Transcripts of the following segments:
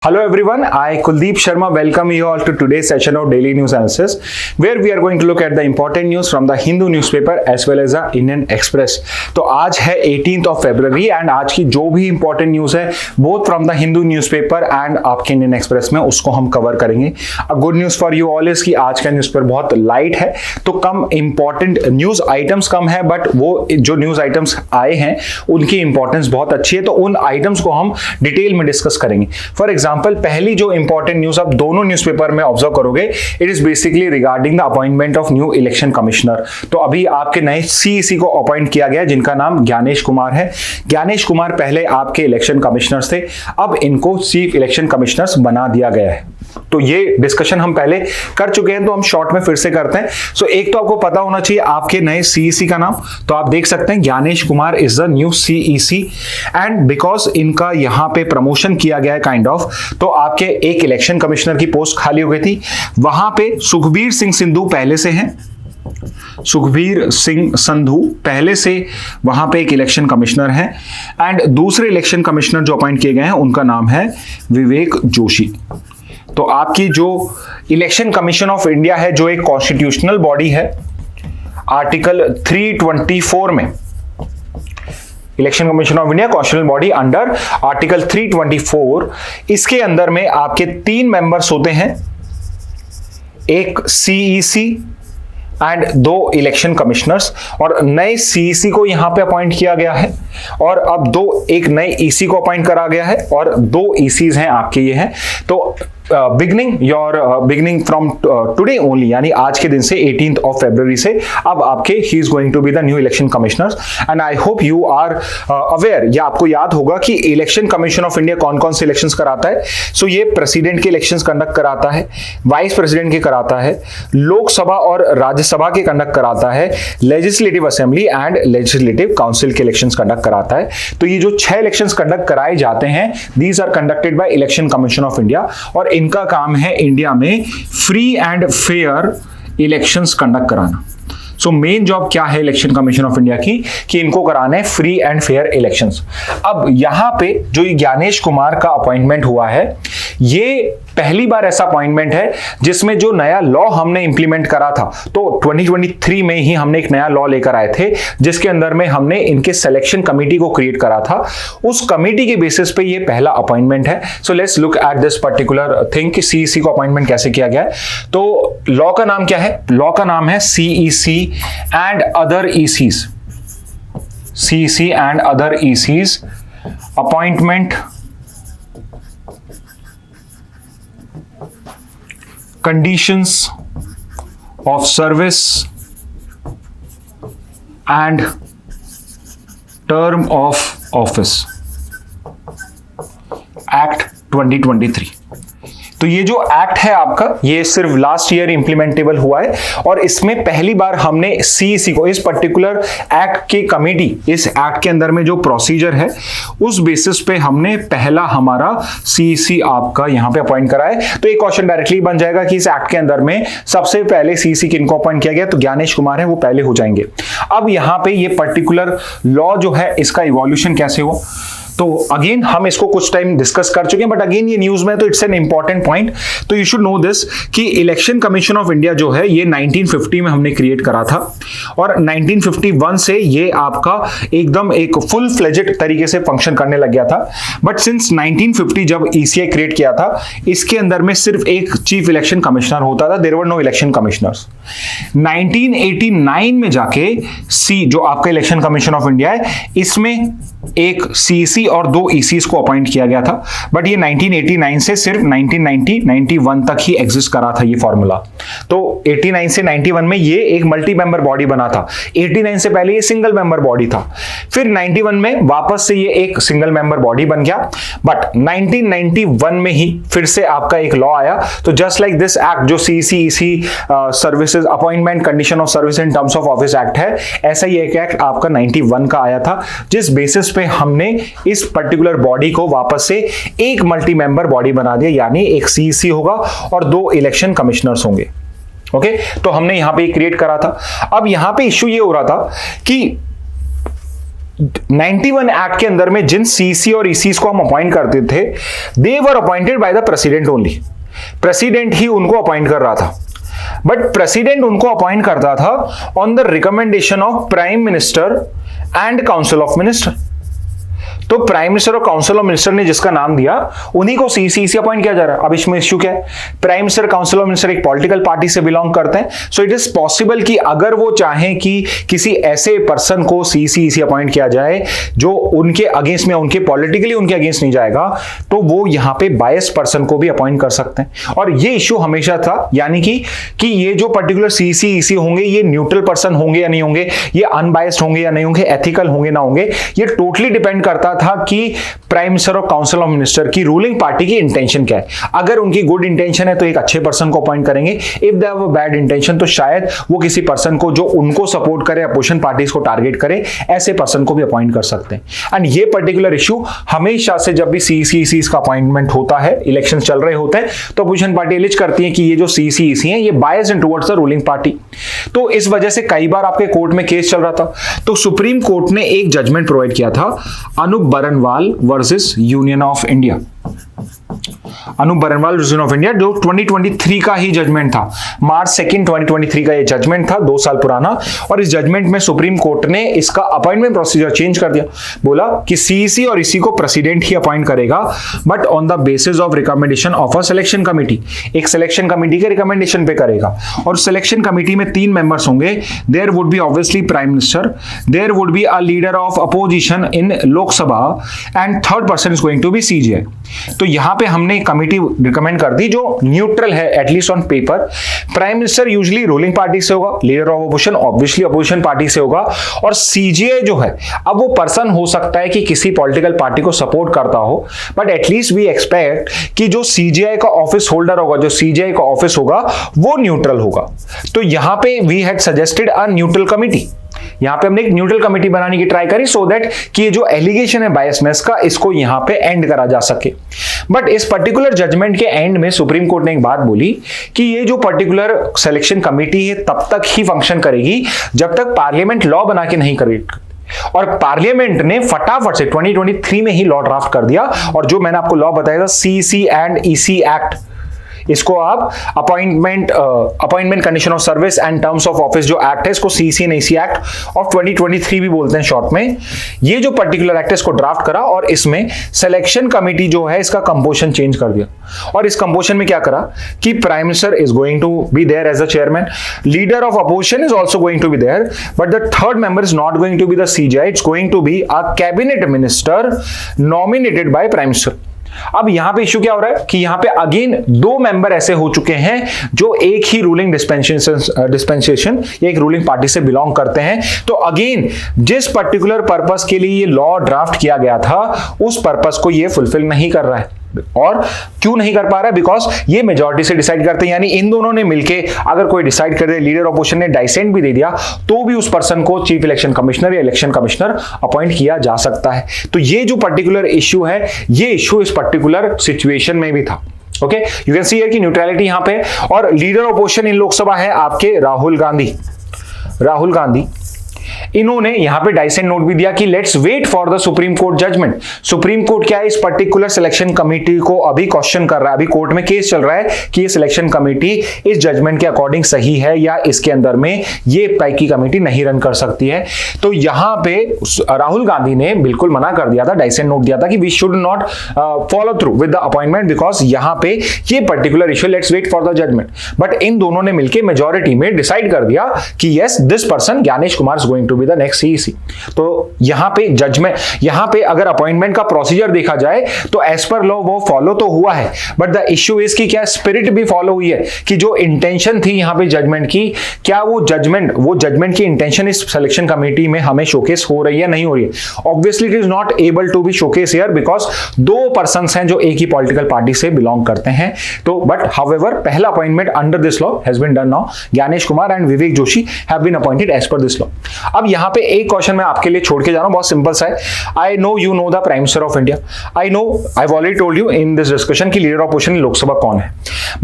Hello everyone, I Kuldeep Sharma welcome you all to today's session of Daily News Analysis where we are going to look at the important news from the Hindu newspaper as well as the Indian Express। तो आज है 18th of February and आज की जो भी important news है both from the Hindu newspaper and आपके Indian express में उसको हम कवर करेंगे। A good news for you all is कि आज का न्यूज़पेपर बहुत लाइट है, तो कम इंपॉर्टेंट न्यूज आइटम्स कम है, बट वो जो न्यूज आइटम्स आए हैं उनकी इंपॉर्टेंस बहुत अच्छी है, तो उन आइटम्स को हम डिटेल में डिस्कस करेंगे। फॉर एग्जाम्पल पहली जो इंपॉर्टेंट न्यूज आप दोनों न्यूज़पेपर में ऑब्जर्व करोगे, it is basically regarding the appointment of new election commissioner. तो अभी आपके नए सीईसी को अपॉइंट किया गया जिनका नाम ज्ञानेश कुमार है। ज्ञानेश कुमार पहले आपके इलेक्शन कमिश्नर्स थे, अब इनको चीफ इलेक्शन कमिश्नर्स बना दिया गया है। तो ये डिस्कशन हम पहले कर चुके हैं, तो हम शॉर्ट में फिर से करते हैं। सो एक तो आपको पता होना चाहिए आपके नए सीईसी का नाम, तो आप देख सकते हैं Gyanesh Kumar is the new CEC and because इनका यहां पे प्रमोशन किया गया है काइंड ऑफ, तो आपके एक इलेक्शन कमिश्नर की पोस्ट खाली हो गई थी, वहां पे सुखबीर सिंह संधू पहले से हैं। सुखबीर सिंह संधू पहले से वहां पे एक इलेक्शन कमिश्नर है एंड दूसरे इलेक्शन कमिश्नर जो अपॉइंट किए गए हैं उनका नाम है विवेक जोशी। तो आपकी जो इलेक्शन कमीशन ऑफ इंडिया है जो एक कॉन्स्टिट्यूशनल बॉडी है, आर्टिकल 324 में election Commission of India constitutional body under article 324, इसके अंदर में आपके 3 मेंबर्स होते हैं, एक सीईसी एंड 2 इलेक्शन कमिश्नर्स, और नए सीईसी को यहां पे अपॉइंट किया गया है और अब एक नए ईसी को अपॉइंट करा गया है और 2 ईसीज हैं आपके ये हैं। तो बिगनिंग फ्रॉम टुडे ओनली, यानी आज के दिन से 18th ऑफ फरवरी से अब आपके ही is going to be the new election commissioners and I hope you are aware, या आपको याद होगा कि इलेक्शन कमीशन ऑफ इंडिया कौन कौन से इलेक्शंस कराता है। सो ये प्रेसिडेंट के इलेक्शंस कंडक्ट कराता है, वाइस प्रेसिडेंट के कराता है, लोकसभा और राज्यसभा के कंडक्ट कराता है, legislative assembly and legislative council के इलेक्शंस कंडक्ट कराता है। तो ये जो 6 इलेक्शंस कंडक्ट कराए जाते हैं, these are conducted by Election Commission of India, और इनका काम है इंडिया में free and fair elections conduct कराना। सो मेन जॉब क्या है इलेक्शन कमीशन ऑफ इंडिया की, कि इनको कराने हैं फ्री एंड फेयर इलेक्शंस। अब यहां पे जो ज्ञानेश कुमार का अपॉइंटमेंट हुआ है, ये पहली बार ऐसा अपॉइंटमेंट है जिसमें जो नया लॉ हमने इंप्लीमेंट करा था, तो 2023 में ही हमने एक नया लॉ लेकर आए थे जिसके अंदर में हमने इनके सिलेक्शन कमेटी को क्रिएट करा था। उस कमेटी के बेसिस पे ये पहला अपॉइंटमेंट है। So let's look at this particular thing कि सीईसी को अपॉइंटमेंट कैसे किया गया है। तो लॉ का नाम क्या है? लॉ का नाम है CEC and other ECs, CEC and other ECs appointment conditions of service and term of office Act 2023। तो ये जो एक्ट है आपका, ये सिर्फ लास्ट ईयर इंप्लीमेंटेबल हुआ है और इसमें पहली बार हमने सीईसी को, इस पर्टिकुलर एक्ट की कमेटी, इस एक्ट के अंदर में जो प्रोसीजर है उस बेसिस पे हमने पहला हमारा सीईसी आपका यहां पे अपॉइंट करा है। तो एक क्वेश्चन डायरेक्टली बन जाएगा कि इस एक्ट के अंदर में सबसे पहले सीईसी किनको अपॉइंट किया गया, तो ज्ञानेश कुमार है, वो पहले हो जाएंगे। अब यहां पे ये पर्टिकुलर लॉ जो है इसका इवोल्यूशन कैसे हो, तो अगेन हम इसको कुछ टाइम डिस्कस कर चुके हैं, बट अगेन ये न्यूज में तो इट्स एन इंपॉर्टेंट पॉइंट। तो यू शुड नो दिस कि इलेक्शन कमीशन ऑफ इंडिया जो है ये 1950 में हमने क्रिएट करा था और 1951 से ये आपका एकदम एक फुल फ्लेजेड तरीके से फंक्शन करने लग गया था। बट सिंस 1950 जब ईसीआई क्रिएट किया था, इसके अंदर में सिर्फ एक चीफ इलेक्शन कमिश्नर होता था, there were no election commissioners. 1989 में जाके जो आपका इलेक्शन कमीशन ऑफ इंडिया है, इसमें एक सीईसी और 2 ईसीज को अपॉइंट किया गया था, बट ये 1989 से सिर्फ 1990-91 तक ही एग्जिस्ट करा था ये फॉर्मूला। तो 89 से 91 में ये एक मल्टी मेंबर बॉडी बना था, 89 से पहले ये सिंगल मेंबर बॉडी था, फिर 91 में वापस से ये एक सिंगल मेंबर बॉडी बन गया, बट 1991 में ही फिर से आपका एक लॉ आया। तो जस्ट लाइक दिस एक्ट जो CEC EC services appointment condition of service in terms of office act है, ऐसा ही एक एक्ट आपका 91 का आया था, जिस बेसिस पे हमने इस पर्टिकुलर बॉडी को वापस से एक मल्टी मेंबर बॉडी बना दिया, यानी एक सीईसी होगा और 2 इलेक्शन कमिश्नर्स होंगे। ओके, तो हमने यहां पे क्रिएट करा था। अब यहां पे इश्यू ये हो रहा था कि 91 एक्ट के अंदर में जिन सीसी और ईसीस को हम अपॉइंट करते थे, they were appointed by the president only. President ही उनको अपॉइंट कर रहा था, बट प्रेसिडेंट उनको अपॉइंट करता था on the recommendation of prime minister and council of minister. तो प्राइम मिनिस्टर और काउंसिल ऑफ मिनिस्टर ने जिसका नाम दिया उन्हीं को सीसी अपॉइंट किया जा रहा है। अब इसमें इश्यू क्या है, prime minister council of minister एक पॉलिटिकल पार्टी से बिलोंग करते हैं, सो इट इज पॉसिबल कि अगर वो चाहें कि किसी ऐसे पर्सन को सीसी अपॉइंट किया जाए जो उनके अगेंस्ट में, उनके पॉलिटिकली उनके अगेंस्ट नहीं जाएगा, तो वो यहां पे बायस पर्सन को भी अपॉइंट कर सकते हैं। और ये इश्यू हमेशा था, यानी कि ये जो पर्टिकुलर सीसी होंगे ये न्यूट्रल पर्सन होंगे या नहीं होंगे, ये अनबायस्ड होंगे या नहीं होंगे, एथिकल होंगे ना होंगे, ये टोटली डिपेंड करता था कि प्राइम मिनिस्टर और काउंसिल ऑफ मिनिस्टर की रूलिंग पार्टी की इंटेंशन क्या है। अगर उनकी गुड इंटेंशन है तो एक अच्छे पर्सन को अपॉइंट करेंगे, if they have a bad intention तो शायद वो किसी पर्सन को जो उनको सपोर्ट करे, अपोजिशन पार्टीज को टारगेट करे, ऐसे पर्सन को भी अपॉइंट कर सकते हैं। एंड ये पर्टिकुलर इशू हमेशा से जब भी सीसी का अपॉइंटमेंट होता है, इलेक्शन चल रहे होते हैं, तो अपोजिशन पार्टी एलिज करती है कि ये जो सीसी हैं ये biased in towards the ruling party. तो इस वजह से कई बार आपके कोर्ट में केस चल रहा था, तो सुप्रीम कोर्ट ने एक जजमेंट प्रोवाइड किया था, Anup Barnwal versus union of India. Anup Barnwal union of India, जो 2023 का ही जजमेंट था, मार्च 2 2023 का ये जजमेंट था, 2 साल पुराना। और इस जजमेंट में सुप्रीम कोर्ट ने इसका अपॉइंटमेंट प्रोसीजर चेंज कर दिया, बोला कि सीसी और इसी को प्रेसिडेंट ही अपॉइंट करेगा, but on the basis of recommendation of a selection committee, एक सिलेक्शन कमिटी के रिकमेंडेशन पे करेगा। और सिलेक्शन कमिटी में 3 मेंबर्स होंगे, there would be obviously prime minister, there would be a leader of opposition in Lok Sabha, and third person is going to be CJI. तो यहां पे हमने कमिटी रिकमेंड कर दी जो न्यूट्रल है at least on paper. Prime minister usually ruling party से होगा, leader of opposition obviously opposition party से होगा, और सीजीआई जो है, अब वो पर्सन हो सकता है कि किसी पॉलिटिकल पार्टी को सपोर्ट करता हो, बट एटलीस्ट वी एक्सपेक्ट कि जो सीजीआई का ऑफिस होल्डर होगा, जो सीजीआई का ऑफिस होगा, वो न्यूट्रल होगा। तो यहां पे we had suggested a neutral committee, यहां पे हमने एक न्यूट्रल कमिटी बनाने की ट्राई करी, सो दैट कि ये जो एलिगेशन है बायसनेस का, इसको यहां पे एंड करा जा सके। बट इस पर्टिकुलर जजमेंट के एंड में सुप्रीम कोर्ट ने एक बात बोली कि ये जो पर्टिकुलर सिलेक्शन कमिटी है तब तक ही फंक्शन करेगी जब तक पार्लियामेंट लॉ बना के नहीं करेगी। और पार्लियामेंट ने फटाफट से 2023 में ही लॉ ड्राफ्ट कर दिया, और जो मैंने आपको लॉ बताया था सीसी एंड ईसी एक्ट, इसको आप appointment condition of service and terms of office जो एक्ट है, इसको CC and EC act of 2023 भी बोलते हैं शॉर्ट में। ये जो पर्टिकुलर एक्ट है इसको ड्राफ्ट करा, और इसमें सिलेक्शन कमिटी जो है इसका कंपोजिशन चेंज कर दिया। और इस कंपोजिशन में क्या करा कि prime minister is going to be there as the chairman, leader of opposition is also going to be there, but the third member is not going to be the CJI, it's going to be a cabinet minister nominated by prime minister. अब यहां पे issue क्या हो रहा है कि यहां पे अगेन 2 मेंबर ऐसे हो चुके हैं जो एक ही रूलिंग डिस्पेंसेशन या एक रूलिंग पार्टी से बिलोंग करते हैं। तो अगेन जिस पर्टिकुलर पर्पस के लिए ये लॉ ड्राफ्ट किया गया था, उस पर्पस को ये फुलफिल नहीं कर रहा है। और क्यों नहीं कर पा रहा है? बिकॉज ये मेजॉरिटी से डिसाइड करते हैं, यानी इन दोनों ने मिलके अगर कोई डिसाइड कर दे, लीडर ऑपोजिशन ने डाइसेंट भी दे दिया, तो भी उस पर्सन को चीफ इलेक्शन कमिश्नर या इलेक्शन कमिश्नर अपॉइंट किया जा सकता है। तो ये जो पर्टिकुलर इश्यू है, ये इश्यू इस पर्टिकुलर सिचुएशन में भी था। Okay, you can see here की न्यूट्रलिटी यहां पे, और लीडर ऑपोजिशन इन लोकसभा है आपके राहुल गांधी। इन्होंने यहां पे डाइसेंट नोट भी दिया कि let's wait for the supreme court judgment. Supreme court क्या है, इस पर्टिकुलर सिलेक्शन कमेटी को अभी क्वेश्चन कर रहा है, अभी कोर्ट में केस चल रहा है कि ये सिलेक्शन कमेटी इस जजमेंट के अकॉर्डिंग सही है या इसके अंदर में ये टाइप की कमेटी नहीं रन कर सकती है। तो यहां पे राहुल गांधी ने बिल्कुल मना कर दिया था, डाइसेंट नोट दिया था कि we should not follow through with the appointment, because यहां पे ये particular issue let's wait for the judgment. But इन दोनों ने मिलकर मेजॉरिटी में डिसाइड कर दिया कि yes this person Gyanesh Kumar is going to be the next CEC. तो यहां पे जजमेंट, यहां पे अगर अपॉइंटमेंट का प्रोसीजर देखा जाए तो एज पर लॉ वो फॉलो तो हुआ है, बट द इश्यू इज कि क्या स्पिरिट भी फॉलो हुई है, कि जो इंटेंशन थी यहां पे जजमेंट की, क्या वो जजमेंट की इंटेंशन इस सिलेक्शन कमेटी में हमें शोकेस हो रही है, नहीं हो रही है। Obviously it is not able to be showcase here because 2 persons हैं जो एक ही पॉलिटिकल पार्टी से बिलोंग करते हैं। तो बट हाउएवर पहला appointment under this law has been done now, Gyanesh Kumar and Vivek Joshi have been appointed as per this law. अब यहाँ पे एक क्वेश्चन मैं आपके लिए छोड़ के जा रहा हूं, बहुत सिंपल सा है. I know you know the prime minister of India. I know, I have already told you in this discussion कि leader of opposition in Lok Sabha कौन है.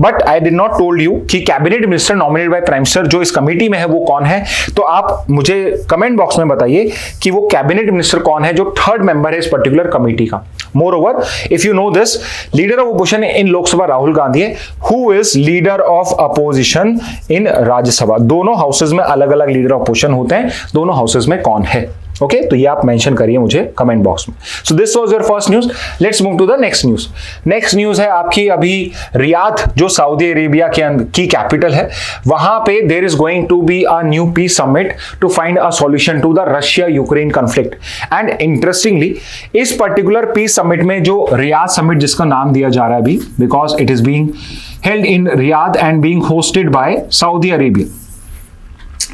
But I did not told you कि cabinet minister nominated by prime minister जो इस committee में है वो कौन है. तो आप मुझे कमेंट बॉक्स में बताइए कि वो कैबिनेट मिनिस्टर कौन है जो थर्ड मेंबर है इस पर्टिकुलर कमेटी का. Moreover, if you know this, leader of opposition in Lok Sabha Rahul Gandhi है. Who is leader of opposition in राज्य सभा? दोनों हाउसेज में अलग अलग लीडर ऑफ अपोजिशन होते हैं. दोनों हाउसेज में कौन है? ओके, तो ये आप मेंशन करिए मुझे कमेंट बॉक्स में. So this was your first news. Let's move to the next news. Next news है आपकी अभी रियाद जो सऊदी अरेबिया की कैपिटल है, वहां पे there is going to be a new peace summit to find a solution to the Russia Ukraine conflict. And interestingly इस particular peace summit में जो रियाद समिट जिसका नाम दिया जा रहा है अभी, because it is being held in Riyadh and being hosted by Saudi Arabia.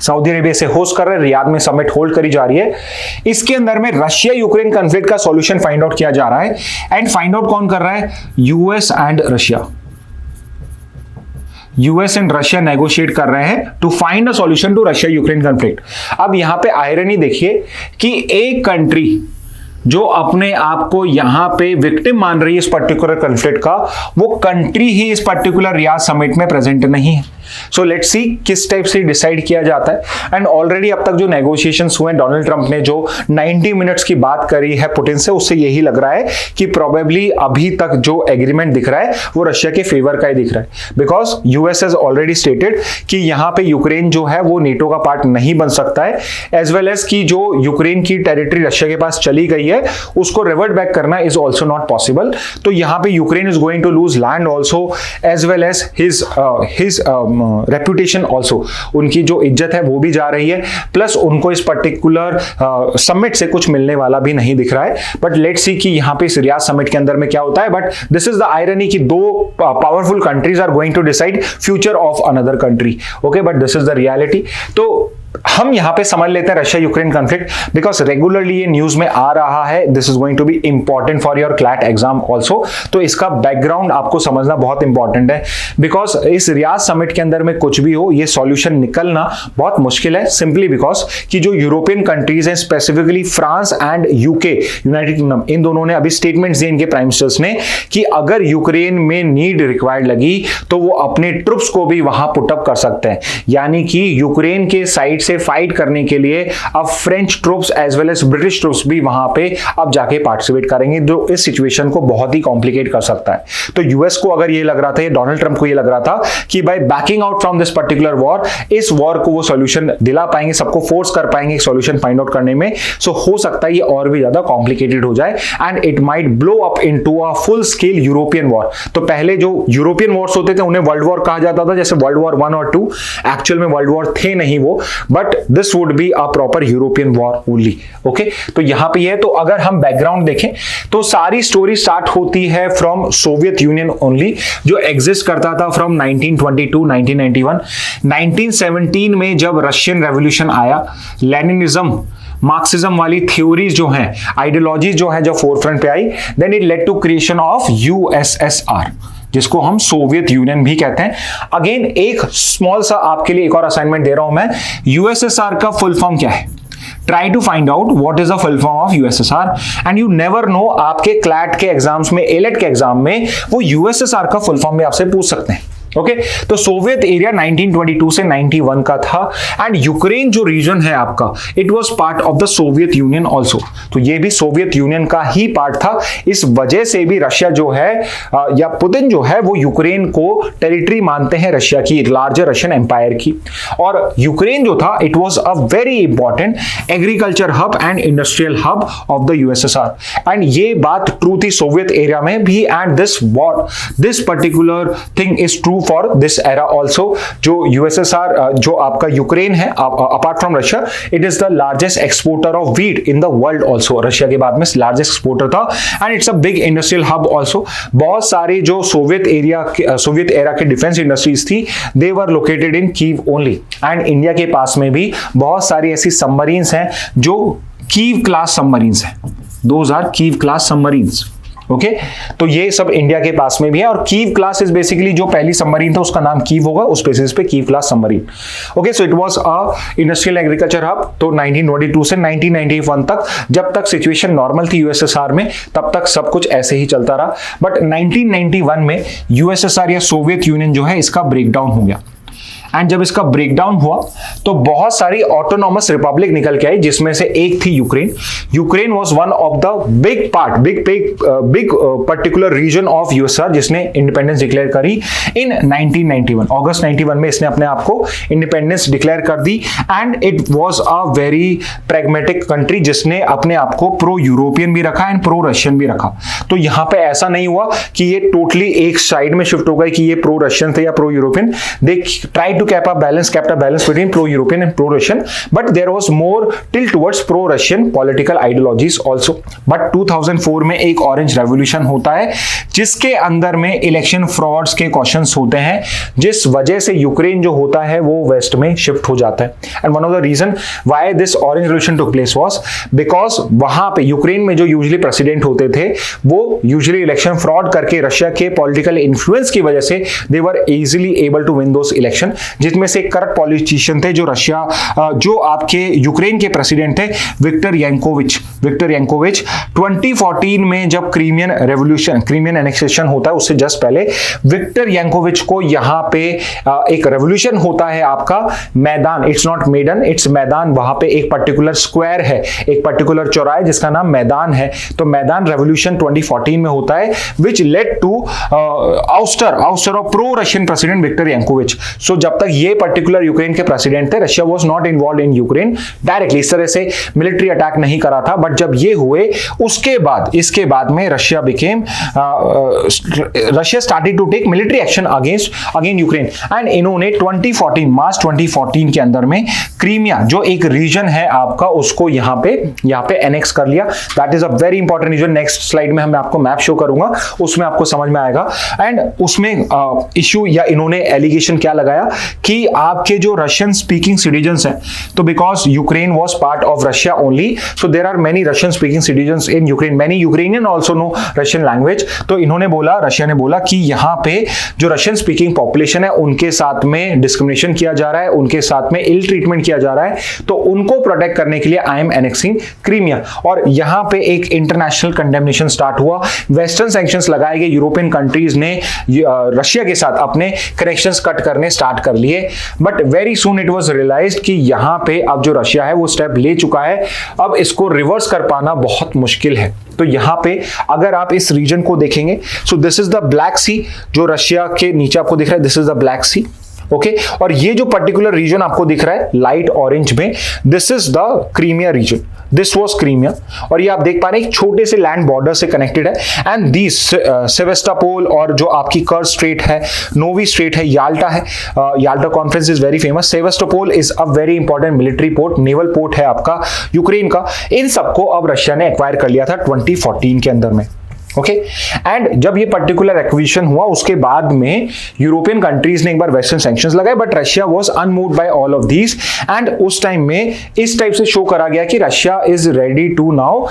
Saudi Arabia से होस्ट कर रहे हैं, रियाद में समिट होल्ड करी जा रही है. इसके अंदर में रशिया यूक्रेन कॉन्फ्लिक्ट का सॉल्यूशन फाइंड आउट किया जा रहा है. एंड फाइंड आउट कौन कर रहा है? US and Russia. US and Russia negotiate कर रहे हैं to find a solution to Russia Ukraine conflict. अब यहां पे आयरनी देखिए कि एक कंट्री जो अपने आप को यहां पे विक्टिम मान रही है इस पर्टिकुलर कॉन्फ्लिक्ट का, वो कंट्री ही इस पर्टिकुलर रियाद समिट में प्रेजेंट नहीं है. सो लेट्स सी किस टाइप से डिसाइड किया जाता है. एंड ऑलरेडी अब तक जो नेगोशिएशंस हुए, डोनाल्ड ट्रंप ने जो 90 मिनट्स की बात करी है पुतिन से, उससे यही लग रहा है कि प्रोबेबली अभी तक जो एग्रीमेंट दिख रहा है वो रशिया के फेवर का ही दिख रहा है. Because US has already stated कि यहां पे यूक्रेन जो है वो नेटो का पार्ट नहीं बन सकता है, एज वेल एज कि जो यूक्रेन की टेरिटरी रशिया के पास चली गई है उसको रिवर्ट बैक करना इज ऑल्सो नॉट पॉसिबल. तो यहां पे Ukraine is going to lose land also, as well as his reputation also. उनकी जो इज्जत है वो भी जा रही है, प्लस उनको इस पर्टिकुलर समिट से कुछ मिलने वाला भी नहीं दिख रहा है. बट लेट्स सी कि यहां पे इस रियाद समिट के अंदर में क्या होता है. But this is the irony कि दो powerful countries are going to decide future of another country. Okay, but this is the reality. तो हम यहां पे समझ लेते हैं Russia Ukraine conflict, because regularly ये न्यूज में आ रहा है. This is going to be important for your CLAT exam also. तो इसका बैकग्राउंड आपको समझना बहुत इंपॉर्टेंट है, बिकॉज इस रियाद समिट के अंदर में कुछ भी हो, ये सॉल्यूशन निकलना बहुत मुश्किल है. सिंपली बिकॉज कि जो यूरोपियन कंट्रीज हैं, specifically France and UK, United Kingdom, इन दोनों ने अभी स्टेटमेंट्स दिए इनके प्राइम मिनिस्टर्स ने कि अगर यूक्रेन में नीड रिक्वायर्ड लगी तो वो अपने ट्रुप्स को भी वहां पुटअप कर सकते हैं. यानी कि यूक्रेन के साइड से फाइट करने के लिए अब French troops as well as British troops भी वहां पे अब जाके पार्टिसिपेट करेंगे, जो इस सिचुएशन को बहुत ही कॉम्प्लिकेट कर सकता है. तो यूएस को अगर ये लग रहा था, डोनाल्ड ट्रंप को ये लग रहा था कि by backing out from this particular war, इस वॉर को वो सॉल्यूशन दिला पाएंगे, सबको फोर्स कर पाएंगे एक सॉल्यूशन फाइंड आउट करने में. सो हो सकता है ये और भी ज्यादा कॉम्प्लिकेटेड हो जाए and it might blow up into a full scale European war. तो पहले जो यूरोपियन वॉर्स होते थे उन्हें वर्ल्ड वॉर कहा जाता था, जैसे वर्ल्ड वॉर 1 और 2. एक्चुअल में वर्ल्ड वॉर थे नहीं वो, but this would be a proper European war only. Okay, तो यहां पे है. तो अगर हम बैकग्राउंड देखें तो सारी स्टोरी स्टार्ट होती है फ्रॉम सोवियत यूनियन ओनली, जो एग्जिस्ट करता था फ्रॉम 1922 1991. 1917 में जब रशियन रेवोल्यूशन आया, लेनिनिज्म मार्क्सिज्म वाली थ्योरीज जो हैं, आइडियोलॉजी जो है, जब फोरफ्रंट पे आई, then it led to creation of USSR, जिसको हम सोवियत यूनियन भी कहते हैं. अगेन एक स्मॉल सा आपके लिए एक और असाइनमेंट दे रहा हूं मैं. यूएसएसआर का फुल फॉर्म क्या है? Try to find out what is the full form of USSR and you never know. आपके क्लैट के एग्जाम्स में, एलेट के एग्जाम में वो यूएसएसआर का फुल फॉर्म भी आपसे पूछ सकते हैं. ओके, तो सोवियत एरिया 1922 से 91 का था एंड यूक्रेन जो रीजन है आपका, it was part of the Soviet union also. तो ये भी सोवियत यूनियन का ही पार्ट था. इस वजह से भी रशिया जो है या पुतिन जो है वो यूक्रेन को टेरिटरी मानते हैं रशिया की, लार्जर रशियन एम्पायर की. और यूक्रेन जो था, it was a very important agriculture hub and industrial hub of the USSR. And ये बात ट्रू थी सोवियत एरिया में भी. And this particular thing is true for this era also. जो यूएसएसआर, जो आपका यूक्रेन है, apart from Russia, it is the largest exporter of wheat in the world also. Russia के बाद में लार्जेस्ट एक्सपोर्टर था and it's a big industrial hub also. बहुत सारी जो सोवियत एरा के डिफेंस इंडस्ट्रीज थी, they were located in Kyiv only. And India के पास में भी बहुत सारी ऐसी सबमरीन्स हैं जो कीव क्लास सबमरीन्स हैं. Those are Kiev class submarines. Okay तो ये सब इंडिया के पास में भी है। और कीव क्लास इज बेसिकली जो पहली सबमरीन था उसका नाम कीव होगा, उस बेसिस पे Kyiv class submarine. Okay so it was a industrial agriculture hub. तो 1922 से 1991 तक जब तक सिचुएशन नॉर्मल थी यूएसएसआर में तब तक सब कुछ ऐसे ही चलता रहा। बट 1991 में यूएसएसआर या सोवियत यूनियन जो है इसका ब्रेकडाउन हो गया। एंड जब इसका ब्रेकडाउन हुआ तो बहुत सारी ऑटोनॉमस रिपब्लिक निकल के आई, जिसमें से एक थी Ukraine. Ukraine was one of the big particular region of USSR जिसने इंडिपेंडेंस डिक्लेयर करी इन 1991। अगस्त 91 में इसने अपने आप को इंडिपेंडेंस डिक्लेयर कर दी। And it was a very pragmatic country जिसने अपने आप को प्रो यूरोपियन भी रखा एंड प्रो रशियन भी रखा। तो यहां पे ऐसा नहीं हुआ कि ये टोटली एक साइड में शिफ्ट हो गए कि ये प्रो रशियन थे या pro European. They try to kept a balance between pro-European and pro-Russian, but there was more tilt towards pro-Russian political ideologies also. But 2004 में एक ऑरेंज रेवोल्यूशन होता है जिसके अंदर में इलेक्शन फ्रॉड्स के क्वेश्चंस होते हैं, जिस वजह से यूक्रेन जो होता है वो वेस्ट में शिफ्ट हो जाता है। And one of the reason why this orange revolution took place was because वहां पे यूक्रेन में जो यूजुअली प्रेसिडेंट होते थे वो यूजुअली इलेक्शन फ्रॉड करके रशिया के पॉलिटिकल इन्फ्लुएंस की वजह से they were easily able to win those election, जिसमें से करप्ट पॉलिटिशियन थे जो आपके यूक्रेन के प्रेसिडेंट थे विक्टर यांकोविच। 2014 में जब क्रीमियन एनेक्सेशन होता है उससे जस्ट पहले विक्टर यांकोविच को यहां पे एक रेवोल्यूशन होता है आपका मैदान, इट्स नॉट मेडन, इट्स मैदान। वहां पे एक पर्टिकुलर स्क्वायर है, एक पर्टिकुलर चौराहे जिसका नाम मैदान है। तो मैदान रेवोल्यूशन 2014 में होता है which led to ouster of pro Russian president Viktor Yanukovych. So जब तक ये पर्टिकुलर यूक्रेन के प्रेसिडेंट थे Russia was not involve in Ukraine directly, इस तरह से मिलिट्री अटैक नहीं करा था। बट जब ये हुए इसके बाद में Russia started to take military action against Ukraine. And इन्होंने मार्च 2014 के अंदर में क्रीमिया जो एक रीजन है आपका उसको यहां पे एनेक्स कर लिया। That is a very important reason. Next slide में मैं आपको मैप शो करूंगा, उसमें आपको समझ में आएगा। एंड उसमें इश्यू या इन्होंने एलिगेशन क्या लगाया कि आपके जो रशियन स्पीकिंग सिटीजन्स हैं, तो because Ukraine was part of Russia only, so there are many Russian speaking citizens in Ukraine, many Ukrainian also know Russian language. तो रशिया ने बोला कि यहाँ पे जो रशियन स्पीकिंग पॉपुलेशन है उनके साथ में डिस्क्रिमिनेशन किया जा रहा है, उनके साथ में इल ट्रीटमेंट किया जा रहा है, तो उनको प्रोटेक्ट करने के लिए आई एम एनेक्सिंग क्रीमिया। और यहाँ पे एक इंटरनेशनल कंडेमनेशन स्टार्ट हुआ, वेस्टर्न सैंक्शंस लगाए गए, यूरोपियन कंट्रीज ने रशिया के साथ अपने कनेक्शंस कट करने स्टार्ट कर लिए। But very soon it was realized कि यहां पे अब जो रशिया है वो स्टेप ले चुका है, अब इसको रिवर्स कर पाना बहुत मुश्किल है। तो यहां पे अगर आप इस रीजन को देखेंगे, so this is the Black Sea जो रशिया के नीचे आपको दिख रहा है, this is the Black Sea. Okay और ये जो पर्टिकुलर रीजन आपको दिख रहा है लाइट ऑरेंज में, this is the Crimea region, this was Crimea. और ये आप देख पा रहे हैं एक छोटे से लैंड बॉर्डर से कनेक्टेड है। एंड दिस सेवेस्टोपोल और जो आपकी कर्ज स्ट्रेट है, नोवी स्ट्रेट है, याल्टा है, Yalta conference is very famous. Sevastopol is a very important military port, naval port है आपका यूक्रेन का। इन सबको अब रशिया ने एक्वायर कर लिया था 2014 के अंदर में। ओके एंड जब ये पर्टिकुलर एक्विजिशन हुआ उसके बाद में यूरोपियन कंट्रीज ने एक बार वेस्टर्न सैंक्शंस लगाए, but Russia was unmoved by all of these. And उस टाइम में इस टाइप से शो करा गया कि Russia is ready to now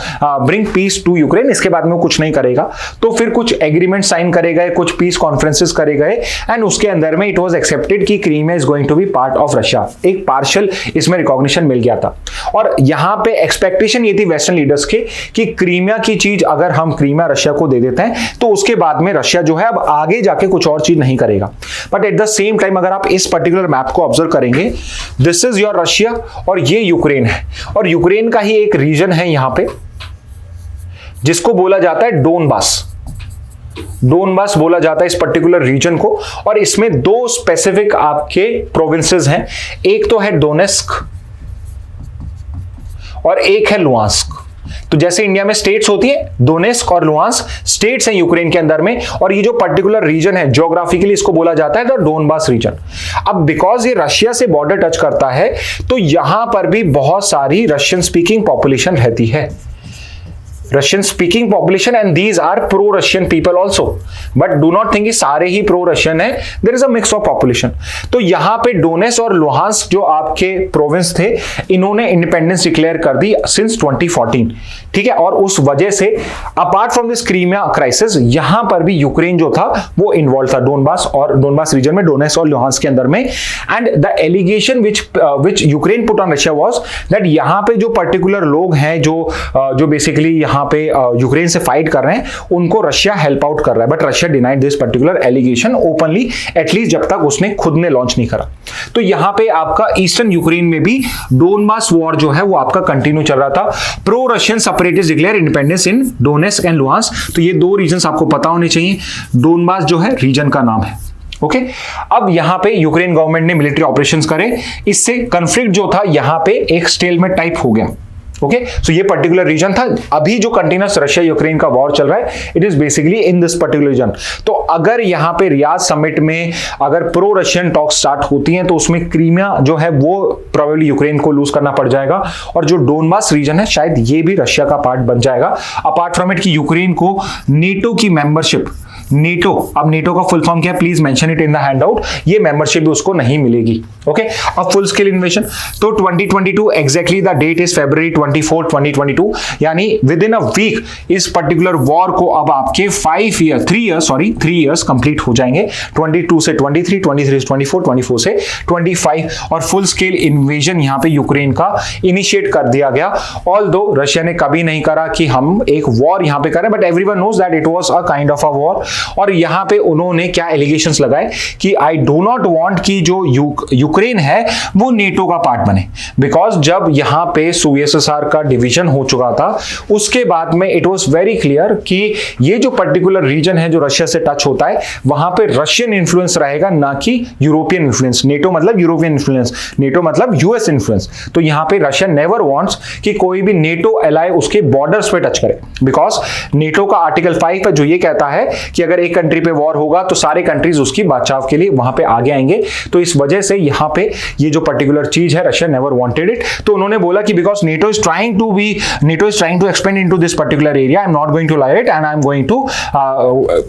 bring peace to Ukraine, इसके बाद में वो कुछ नहीं करेगा। तो फिर कुछ एग्रीमेंट साइन करे गए, कुछ पीस कॉन्फ्रेंसेस करे गए, एंड उसके अंदर में इट वाज एक्सेप्टेड कि Crimea is going to be part of Russia. एक पार्शियल इसमें रिकॉग्निशन मिल गया था। और यहां पे एक्सपेक्टेशन ये थी वेस्टर्न लीडर्स के कि क्रीमिया की चीज अगर हम क्रीमिया रशिया को दे देते हैं तो उसके बाद में रशिया जो है अब आगे जाके कुछ और चीज नहीं करेगा। But at the same time अगर आप इस पर्टिकुलर मैप को ऑब्जर्व करेंगे, दिस इज योर रशिया और ये यूक्रेन है, और यूक्रेन का ही एक रीजन है यहां पे जिसको बोला जाता है डोनबास बोला जाता है इस पर्टिकुलर रीजन को। और इसमें दो स्पेसिफिक आपके प्रोविंसेस हैं, एक तो है डोनेस्क और एक है लुहांस्क। तो जैसे इंडिया में स्टेट्स होती है, डोनेस्क और लुहांस्क स्टेट्स हैं यूक्रेन के अंदर में, और ये जो पर्टिकुलर रीजन है ज्योग्राफिकली इसको बोला जाता है द डोनबास रीजन। अब बिकॉज ये रशिया से बॉर्डर टच करता है तो यहां पर भी बहुत सारी रशियन स्पीकिंग पॉपुलेशन रहती है। Russian speaking population and these are pro Russian people also, but do not think सारे ही प्रो रशियन है, there is a mix of population. तो यहां पे डोनेट्स्क और लुहांस्क जो आपके प्रोविंस थे, इन्होंने इंडिपेंडेंस डिक्लेयर कर दी सिंस 2014, ठीक है। और उस वजह से apart from this Crimea crisis, यहां पर भी यूक्रेन जो था वो इन्वॉल्व था, डोनबास रीजन में, डोनेट्स्क और लुहांस्क के अंदर में। And the allegation which Ukraine put on Russia was that यहां पे जो पर्टिकुलर लोग हैं जो बेसिकली यहां पे यूक्रेन से फाइट कर रहे हैं, उनको रशिया हेल्प आउट कर रहा है, but Russia denied this particular allegation openly, at least जब तक उसने खुद ने लॉन्च नहीं करा। तो यहां पे आपका ईस्टर्न यूक्रेन में भी डोनबास वॉर जो है वो आपका कंटिन्यू चल रहा था। Pro Russian separatist declare independence in Donetsk and Luhansk. तो ये दो रीजंस आपको पता होने चाहिए। डोनबास जो है रीजन का नाम है, ओके। अब यहां पे यूक्रेन गवर्नमेंट ने मिलिट्री ऑपरेशंस करे, इससे कॉन्फ्लिक्ट जो था यहां पे एक स्टेलमेट टाइप हो गया, ओके। सो ये पर्टिकुलर रीजन था। अभी जो कंटिन्यूस रशिया यूक्रेन का वॉर चल रहा है, it is basically in this particular region. तो अगर यहां पे रियाद समिट में अगर प्रो रशियन टॉक स्टार्ट होती हैं, तो उसमें क्रीमिया जो है वो प्रोबेबली यूक्रेन को लूज करना पड़ जाएगा, और जो डोनबास रीजन है शायद ये भी रशिया का पार्ट बन जाएगा। अपार्ट फ्रॉम इट कि यूक्रेन को नेटो की मेंबरशिप, नेटो, अब नेटो का फुल फॉर्म क्या है, please mention it in the handout, ये मेंबरशिप भी उसको नहीं मिलेगी, ओके। अब फुल स्केल इन्वेजन, तो 2022 exactly the date is February 24, 2022, यानी विद इन अ वीक इस पर्टिकुलर वॉर को अब आपके 3 इयर्स कंप्लीट हो जाएंगे। 22 से 23, 23 से 24, 24 से 25, और फुल स्केल इन्वेजन यहां पे यूक्रेन का इनिशिएट कर दिया गया। ऑल्दो रशिया ने कभी नहीं करा कि हम एक वॉर यहां पे करें, but everyone knows that it was a kind of a war. और यहां पे उन्होंने क्या एलिगेशंस लगाए कि आई डू नॉट वांट कि जो यूक्रेन है वो नेटो का पार्ट बने, बिकॉज जब यहां पे यूएसएसआर का डिवीजन हो चुका था, उसके बाद में इट वाज वेरी क्लियर कि ये जो पर्टिकुलर रीजन है जो रशिया से टच होता है, वहां पे रशियन इन्फ्लुएंस रहेगा, ना कि यूरोपियन इन्फ्लुएंस। नेटो मतलब यूरोपियन इन्फ्लुएंस, नेटो मतलब यूएस इन्फ्लुएंस। तो यहां पे रशिया नेवर वांट्स कि कोई भी नेटो एलाय उसके बॉर्डर्स पे टच करे, बिकॉज नेटो का आर्टिकल 5 है जो ये कहता है कि अगर एक कंट्री पे वॉर होगा तो सारे कंट्रीज उसकी बचाव के लिए वहां पे आगे आएंगे। तो इस वजह से यहां पे ये जो पर्टिकुलर चीज है, रशिया नेवर वांटेड इट। तो उन्होंने बोला कि because NATO is trying to expand into this particular area, I'm not going to allow it and I'm going to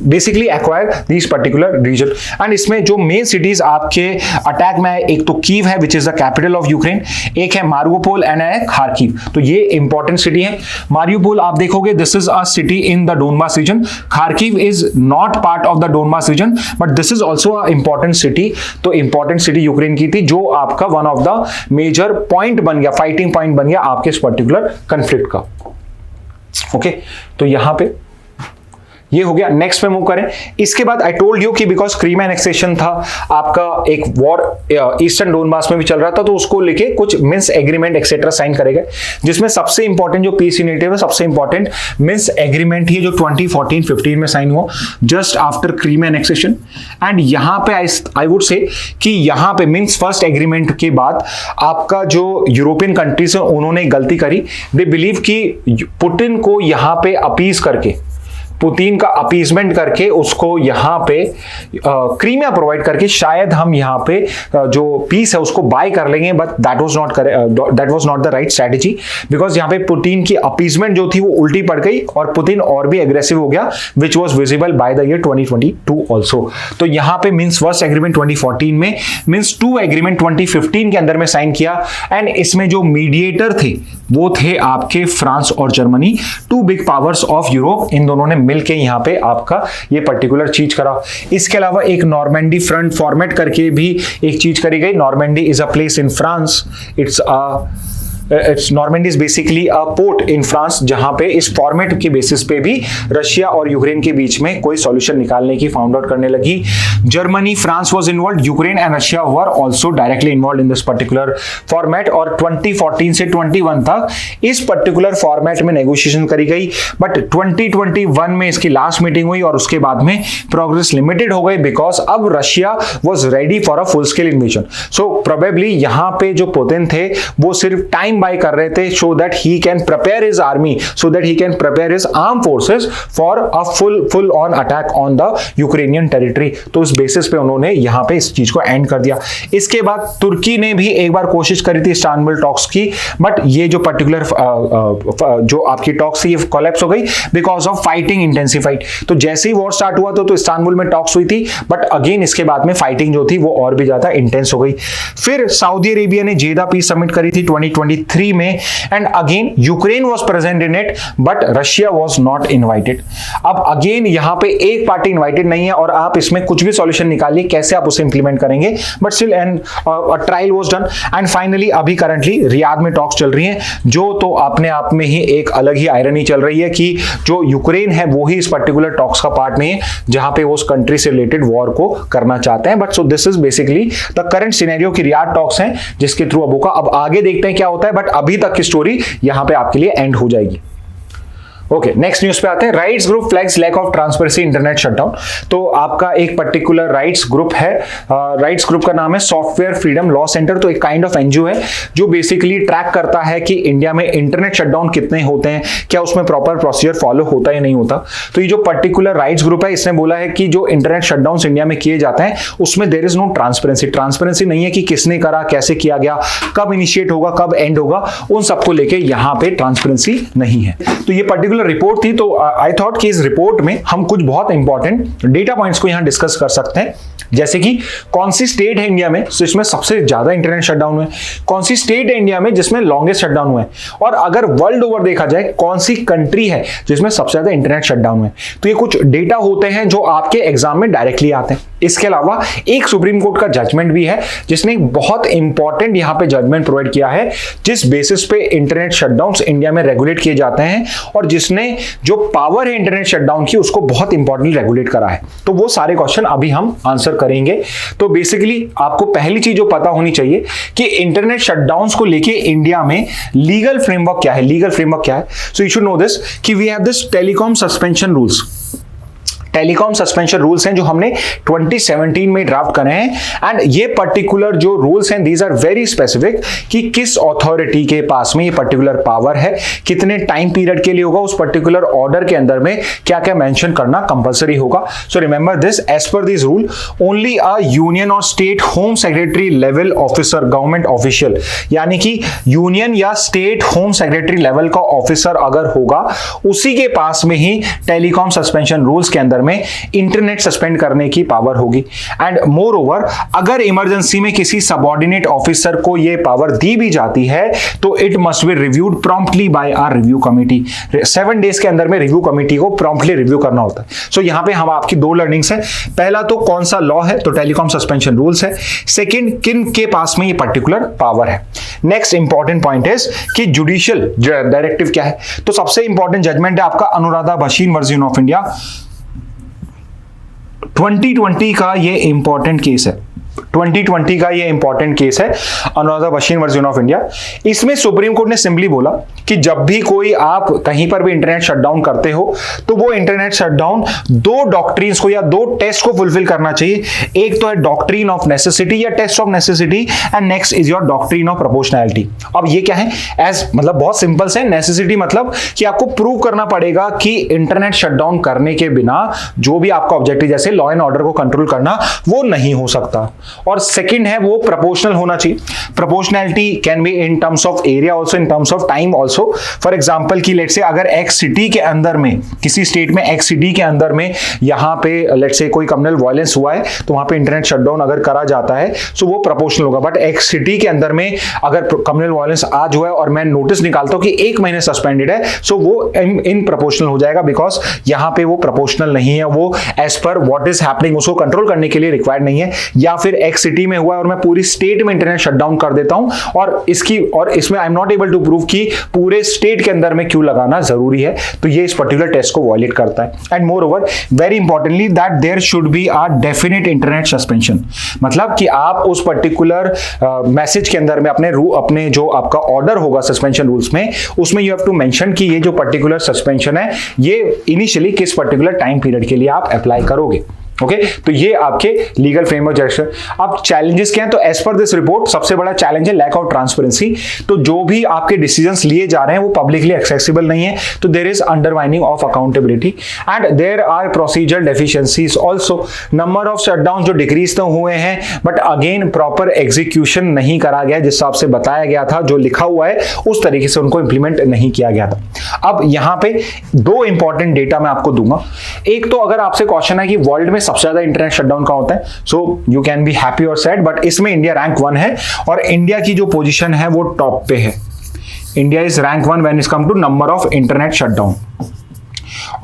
basically acquire these particular region। and इसमें जो main cities आपके attack में, एक तो कीव है which is the capital of Ukraine, एक है Mariupol and है खार्किव। तो ये इंपॉर्टेंट सिटी है। मारियोपोल आप देखोगे this is a city in the Donbas region, Kharkiv is not part of the Donbas region, but this is also a important city. तो important city Ukraine की थी, जो आपका one of the major point बन गया, fighting point बन गया आपके इस पर्टिकुलर कॉन्फ्लिक्ट का, ओके। तो यहां पे ये हो गया। नेक्स्ट पे मूव करें। इसके बाद आई टोल्ड यू कि बिकॉज क्रीमिया एनेक्सेशन था, आपका एक वॉर ईस्टर्न डोनबास में भी चल रहा था, तो उसको लेके कुछ मिन्स एग्रीमेंट एक्सेट्रा साइन करे गए, जिसमें सबसे इंपॉर्टेंट जो पीस इनिशिएटिव है, सबसे इंपॉर्टेंट मिन्स एग्रीमेंट ही जो 2014-15 में साइन हुआ just after Crimea annexation. And यहां पे आई वुड से कि यहां पे मीन्स फर्स्ट एग्रीमेंट के बाद आपका जो यूरोपियन कंट्रीज है उन्होंने गलती करी। दे बिलीव कि पुतिन को यहां पे अपीज करके, पुतिन का अपीजमेंट करके उसको यहां पे क्रीमिया प्रोवाइड करके शायद हम यहां पे जो पीस है उसको बाय कर लेंगे, but that was not the right strategy, because यहां पे पुतिन की अपीजमेंट जो थी वो उल्टी पड़ गई और पुतिन और भी एग्रेसिव हो गया, which was visible by the year 2022 also. तो यहां पे मीन्स फर्स्ट एग्रीमेंट 2014 में, मीन्स 2 एग्रीमेंट 2015 के अंदर में साइन किया। एंड इसमें जो मीडिएटर थे वो थे आपके फ्रांस और Germany, 2 big powers of Europe. इन दोनों ने मिलके यहां पे आपका ये पर्टिकुलर चीज करा। इसके अलावा एक नॉर्मैंडी फ्रंट फॉर्मेट करके भी एक चीज करी गई। Normandy is a place in France, Normandy is basically a port in France, जहां पे इस फॉर्मेट के बेसिस पे भी रशिया और यूक्रेन के बीच में कोई सॉल्यूशन निकालने की फाउंड आउट करने लगी। Germany, France was involved, Ukraine and Russia were also directly involved in this particular format. और 2014 से 21 तक इस पर्टिकुलर फॉर्मेट में नेगोशिएशन करी गई, बट 2021 में इसकी लास्ट मीटिंग हुई और उसके बाद में प्रोग्रेस लिमिटेड हो गई, बिकॉज अब Russia was ready for a full scale invasion. So probably यहां पे जो पुतिन थे वो सिर्फ टाइम बाय कर रहे थे, so that he can prepare his army, so that he can prepare his armed forces for a full on attack on the Ukrainian territory। तो इस उस बेसिस पे उन्होंने यहाँ पे इस चीज को एंड कर दिया। इसके बाद तुर्की ने भी एक बार कोशिश करी थी इस्तांबुल टॉक्स की, बट ये जो पर्टिकुलर जो आपकी टॉक्स थी ये कोलैप्स हो गई बिकॉज ऑफ फाइटिंग इंटेंसिफाइड। तो जैसे ही वॉर स्टार्ट हुआ तो इस्तांबुल में टॉक्स हुई थी, बट अगेन इसके बाद में फाइटिंग जो थी वो और भी ज्यादा इंटेंस हो गई। फिर सऊदी अरेबिया ने जेदा पीस समिट करी थी 2023 में, and again Ukraine was present in it but Russia was not invited. अब अगेन यहां पे एक पार्टी इनवाइटेड नहीं है और आप इसमें कुछ भी सॉल्यूशन निकालिए कैसे आप उसे इंप्लीमेंट करेंगे, but still and trial was done and finally अभी करंटली रियाद में टॉक्स चल रही हैं, जो तो अपने आप में ही एक अलग ही आयरनी चल रही है कि जो यूक्रेन है वो ही इस पर्टिकुलर टॉक्स का पार्ट नहीं है जहां पे वो उस कंट्री से रिलेटेड वॉर को करना चाहते हैं। But so this is basically the current scenario की रियाद टॉक्स हैं जिसके थ्रू अब होगा। अब आगे देखते हैं क्या होता है, बट अभी तक की स्टोरी यहां पे आपके लिए एंड हो जाएगी। ओके, नेक्स्ट न्यूज पे आते हैं। Rights group flags lack of transparency internet shutdown. तो आपका एक पर्टिकुलर राइट्स ग्रुप है, राइट्स ग्रुप का नाम है सॉफ्टवेयर फ्रीडम लॉ सेंटर। तो एक काइंड ऑफ एनजीओ है जो बेसिकली ट्रैक करता है कि इंडिया में इंटरनेट शटडाउन कितने होते हैं, क्या उसमें प्रॉपर प्रोसीजर फॉलो होता है या नहीं होता। तो ये जो पर्टिकुलर राइट्स ग्रुप है इसने बोला है कि जो इंटरनेट शटडाउन इंडिया में किए जाते हैं उसमें there is no transparency. Transparency नहीं है कि किसने करा, कैसे किया गया, कब इनिशिएट होगा, कब एंड होगा, उन सबको लेके यहां पे ट्रांसपेरेंसी नहीं है। तो ये पर्टिकुलर रिपोर्ट थी, तो आई थॉट कि इस रिपोर्ट में हम कुछ बहुत इंपॉर्टेंट डेटा पॉइंट्स को यहां डिस्कस कर सकते हैं, जैसे कि कौन सी स्टेट है इंडिया में जिसमें सबसे ज्यादा इंटरनेट शटडाउन हुए, कौन सी स्टेट है इंडिया में जिसमें लॉन्गेस्ट शटडाउन हुए, और अगर वर्ल्ड ओवर देखा जाए कौन सी कंट्री है जिसमें सबसे ज्यादा इंटरनेट शटडाउन हुए। तो ये कुछ डेटा होते हैं जो आपके एग्जाम में डायरेक्टली आते हैं। इसके अलावा एक सुप्रीम कोर्ट का जजमेंट भी है जिसने बहुत इंपॉर्टेंट यहां पे जजमेंट प्रोवाइड किया है जिस बेसिस पे इंटरनेट शटडाउन्स इंडिया में रेगुलेट किए जाते हैं, और जिसने जो पावर है इंटरनेट शटडाउन की उसको बहुत इंपॉर्टेंटली रेगुलेट करा है। तो वो सारे क्वेश्चन अभी हम आंसर करेंगे। तो बेसिकली आपको पहली चीज जो पता होनी चाहिए कि इंटरनेट शटडाउन्स को लेके इंडिया में लीगल फ्रेमवर्क क्या है। लीगल फ्रेमवर्क क्या है? So you should know this कि we have this telecom suspension rules. Telecom suspension rules हैं जो हमने 2017 में ड्राफ्ट करे हैं, एंड ये पर्टिकुलर जो रूल्स हैं दीज आर वेरी स्पेसिफिक कि किस अथॉरिटी के पास में ये पर्टिकुलर पावर है, कितने टाइम पीरियड के लिए होगा, उस पर्टिकुलर ऑर्डर के अंदर में क्या क्या मेंशन करना कंपलसरी होगा। So remember this, as per this rule only a union और state home secretary level officer, government official, यानी कि यूनियन या स्टेट होम सेक्रेटरी लेवल का ऑफिसर अगर होगा उसी के पास में ही टेलीकॉम सस्पेंशन रूल्स के अंदर में इंटरनेट सस्पेंड करने की पावर होगी। एंड मोर ओवर अगर इमरजेंसी में किसी सबऑर्डिनेट ऑफिसर को यह पावर दी भी जाती है तो it must be reviewed promptly by our review committee. 7 days के अंदर में रिव्यू कमिटी को प्रॉम्प्टली रिव्यू करना होता है। सो यहां पे हम आपकी 2 लर्निंग्स है। पहला तो कौन सा लॉ है, तो टेलीकॉम सस्पेंशन रूल्स है। सेकंड, किन के पास में ये पर्टिकुलर पावर है। नेक्स्ट इंपॉर्टेंट पॉइंट इज कि जुडिशियल डायरेक्टिव क्या है। तो सबसे इंपॉर्टेंट जजमेंट है आपका Anuradha Bhasin version of India 2020 का ये इंपॉर्टेंट केस है। 2020 का ये इंपॉर्टेंट केस है Anuradha Bhasin version of India. इसमें सुप्रीम कोर्ट ने सिंपली बोला कि जब भी कोई आप कहीं पर भी इंटरनेट शटडाउन करते हो तो वो इंटरनेट शटडाउन 2 डॉक्ट्रिन्स को या 2 टेस्ट को फुलफिल करना चाहिए। एक तो है डॉक्ट्रिन ऑफ नेसेसिटी या test of necessity, and next is your doctrine of proportionality. अब ये क्या है? एज मतलब बहुत सिंपल से, नेसेसिटी मतलब कि आपको प्रूव करना पड़ेगा कि इंटरनेट शटडाउन करने के बिना जो भी आपका ऑब्जेक्टिव जैसे लॉ एंड ऑर्डर को कंट्रोल करना वो नहीं हो सकता। और सेकंड है वो प्रोपोर्शनल होना चाहिए। Proportionality can be in terms of area also, in terms of time also. For example कि लेट्स से अगर एक्स सिटी के अंदर में, किसी स्टेट में एक्स सिटी के अंदर में यहां पे लेट्स से कोई कम्युनल वायलेंस हुआ है तो वहां पे इंटरनेट शटडाउन अगर करा जाता है सो वो प्रोपोर्शनल होगा। बट एक्स सिटी के अंदर में अगर कम्युनल वायलेंस आज हुआ है और मैं नोटिस निकालता हूं कि 1 महीने सस्पेंडेड है सो वो इन प्रोपोर्शनल हो जाएगा, बिकॉज यहां पे वो प्रोपोर्शनल नहीं है, वो एज पर व्हाट इज हैपनिंग उसको कंट्रोल करने के लिए रिक्वायर्ड नहीं है। या फिर एक्स सिटी में हुआ है और मैं पूरी स्टेट में इंटरनेट शटडाउन कर देता हूं और इसमें I am not able to prove कि पूरे स्टेट के अंदर में क्यों लगाना जरूरी है, तो ये इस पर्टिकुलर टेस्ट को वायलेट करता है। And moreover very importantly that there should be a definite internet suspension, मतलब कि आप उस पर्टिकुलर मैसेज के अंदर में अपने जो आपका ऑर्डर होगा सस्पेंशन रूल्स में, उसमें यू हैव टू मेंशन कि ये जो पर्टिकुलर सस्पेंशन है ये इनिशियली किस पर्टिकुलर टाइम पीरियड के लिए आप अप्लाई करोगे। ओके तो ये आपके लीगल फ्रेमवर्क डायरेक्शन। अब चैलेंजेस क्या हैं, तो एज पर दिस रिपोर्ट सबसे बड़ा चैलेंज है लैक ऑफ ट्रांसपेरेंसी। तो जो भी आपके डिसीजंस लिए जा रहे हैं वो पब्लिकली एक्सेसिबल नहीं है, तो there is undermining of accountability and there are procedural deficiencies also. Number of shutdown जो डिक्रीज तो हुए हैं बट अगेन प्रॉपर एग्जीक्यूशन नहीं करा गया, जिस हिसाब से बताया गया था, जो लिखा हुआ है उस तरीके से उनको इंप्लीमेंट नहीं किया गया था। अब यहां पे दो इंपॉर्टेंट डेटा मैं आपको दूंगा। एक तो अगर आपसे क्वेश्चन है कि वर्ल्ड में सबसे ज्यादा इंटरनेट शटडाउन कहां होता है, so you can be happy और सैड, बट इसमें इंडिया रैंक 1 है और इंडिया की जो पोजीशन है वो टॉप पे है। India is rank 1 when is come to number of internet shutdown.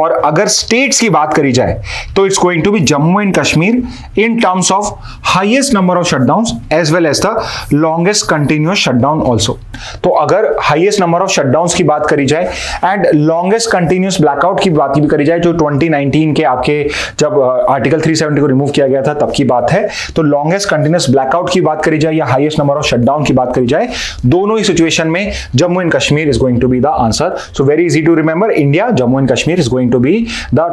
और अगर स्टेट्स की बात करी जाए तो it's going to be Jammu and Kashmir in terms of highest number of shutdowns as well as the longest continuous shutdown also. तो अगर highest number of shutdowns की बात करी जाए एंड लॉन्गेस्ट कंटिन्यूअस ब्लैकआउट की बात भी करी जाए, जो 2019 के आपके जब आर्टिकल 370 को रिमूव किया गया था तब की बात है, तो लॉन्गेस्ट कंटिन्यूअस ब्लैकआउट की बात करी जाए या हाईएस्ट नंबर ऑफ शटडाउन की बात करी जाए, दोनों ही सिचुएशन में Jammu and Kashmir is going to be the answer. So very easy to remember, India, Jammu and Kashmir is going to be the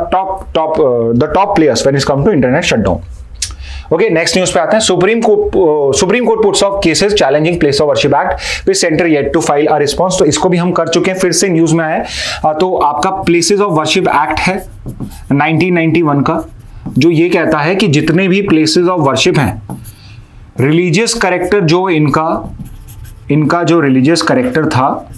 top players when it comes to internet shutdown. Okay next news पे आते हैं। Supreme Court puts off cases challenging place of worship act with centre yet to file a response. तो इसको भी हम कर चुके हैं, फिर से न्यूज में आया। तो आपका प्लेसेस ऑफ वर्शिप एक्ट है 1991 का, जो ये कहता है कि जितने भी प्लेसेस ऑफ वर्शिप हैं, रिलीजियस कैरेक्टर जो इनका जो रिलीजियस कैरेक्टर था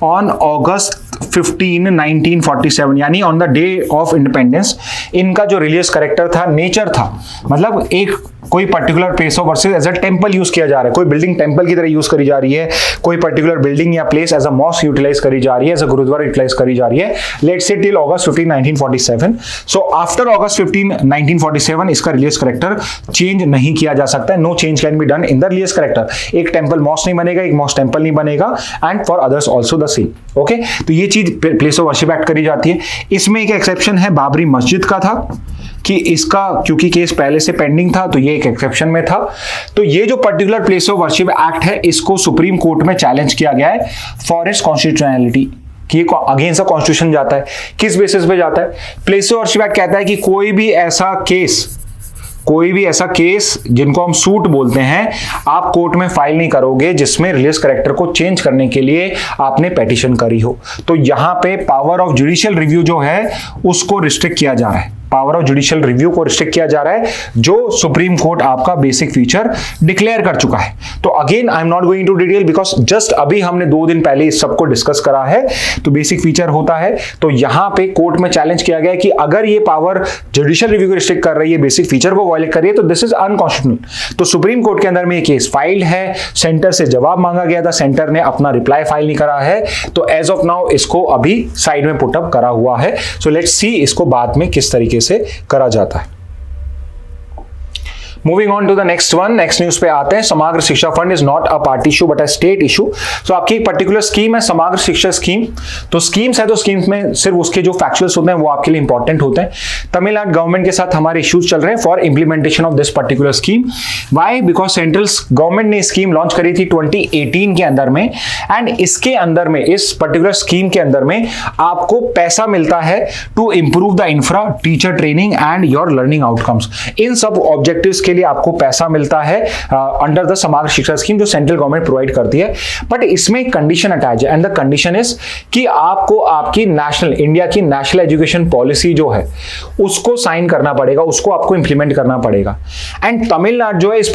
ऑन अगस्त 15, 1947 यानी on the day of independence, इनका जो रिलीजियस कैरेक्टर था, नेचर था, मतलब एक कोई particular place of worship as a temple use किया जा रहा है, कोई बिल्डिंग टेंपल की तरह यूज करी जा रही है, कोई पर्टिकुलर बिल्डिंग या place as a mosque utilise करी जा रही है, एज अ गुरुद्वारा यूटिलाइज करी जा रही है, let's say till August 15, 1947। So after अगस्त 15, 1947 इसका रिलीजियस कैरेक्टर चेंज नहीं किया जा सकता है। No change can be done in the religious character. एक टेंपल मॉस्क नहीं बनेगा, एक मॉस्क टेंपल नहीं बनेगा, and for others also the same. Okay तो ये चीज प्लेस ऑफ वर्शिप एक्ट करी जाती है। इसमें एक एक्सेप्शन है बाबरी मस्जिद का था कि इसका क्योंकि केस पहले से पेंडिंग था, तो ये एक एक्सेप्शन में था। तो ये जो particular place of worship act है, इसको सुप्रीम कोर्ट में चैलेंज किया गया है फॉर इट्स कॉन्स्टिट्यूशनैलिटी, कि ये अगेंस्ट द कॉन्स्टिट्यूशन जाता है। किस बेसिस पे जाता है? प्लेस ऑफ वर्शिप एक्ट कहता है कि कोई भी ऐसा केस जिनको हम सूट बोलते हैं, आप कोर्ट में फाइल नहीं करोगे जिसमें रिलीजियस कैरेक्टर को चेंज करने के लिए आपने पेटिशन करी हो। तो यहां पे पावर ऑफ जुडिशियल रिव्यू जो है उसको रिस्ट्रिक्ट किया जा रहा है, पावर ऑफ जुडिशियल रिव्यू को रिस्ट्रिक्ट किया जा रहा है, जो सुप्रीम कोर्ट आपका बेसिक फीचर डिक्लेयर कर चुका है। तो again I am not going to detail because just अभी हमने 2 दिन पहले इस सबको डिस्कस करा है। तो बेसिक फीचर होता है, तो यहां पे कोर्ट में चैलेंज किया गया कि अगर ये पावर जुडिशियल रिव्यू को रिस्ट्रिक्ट कर रही है, बेसिक फीचर को वायलेट कर रही है, तो दिस इज अनकॉन्स्टिट्यूशनल। तो सुप्रीम कोर्ट के अंदर में ये केस फाइल है, सेंटर से जवाब मांगा गया था, सेंटर ने अपना रिप्लाई फाइल नहीं करा है, तो एज ऑफ नाउ इसको अभी साइड में पुटअप करा हुआ है। सो लेट्स सी इसको बाद में किस तरीके से करा जाता है। Moving on to the next one, next news पे आते हैं। Samagra Shiksha fund is not a party issue but a state issue. So आपकी एक पर्टिकुलर स्कीम है समग्र शिक्षा स्कीम। तो स्कीम्स है, तो स्कीम्स में सिर्फ उसके जो फैक्चुअल्स होते हैं वो आपके लिए इंपॉर्टेंट होते हैं। तमिलनाडु गवर्नमेंट के साथ हमारे इश्यूज चल रहे हैं for implementation of this particular scheme. Why? Because central government ने स्कीम लॉन्च करी थी 2018 के अंदर में, एंड इसके अंदर में, इस पर्टिकुलर स्कीम के अंदर में आपको पैसा मिलता है to improve the infra, teacher training and your learning outcomes. इन सब ऑब्जेक्टिव्स के लिए आपको पैसा मिलता है अंडर द समग्र शिक्षा स्कीम जो सेंट्रल गवर्नमेंट प्रोवाइड करती है। बट इसमें एक कंडीशन अटैच है, एंड द कंडीशन इज कि आपको आपकी इंडिया की नेशनल एजुकेशन पॉलिसी जो है उसको साइन करना पड़ेगा, उसको आपको इंप्लीमेंट करना पड़ेगा। एंड तमिलनाडु जो है इस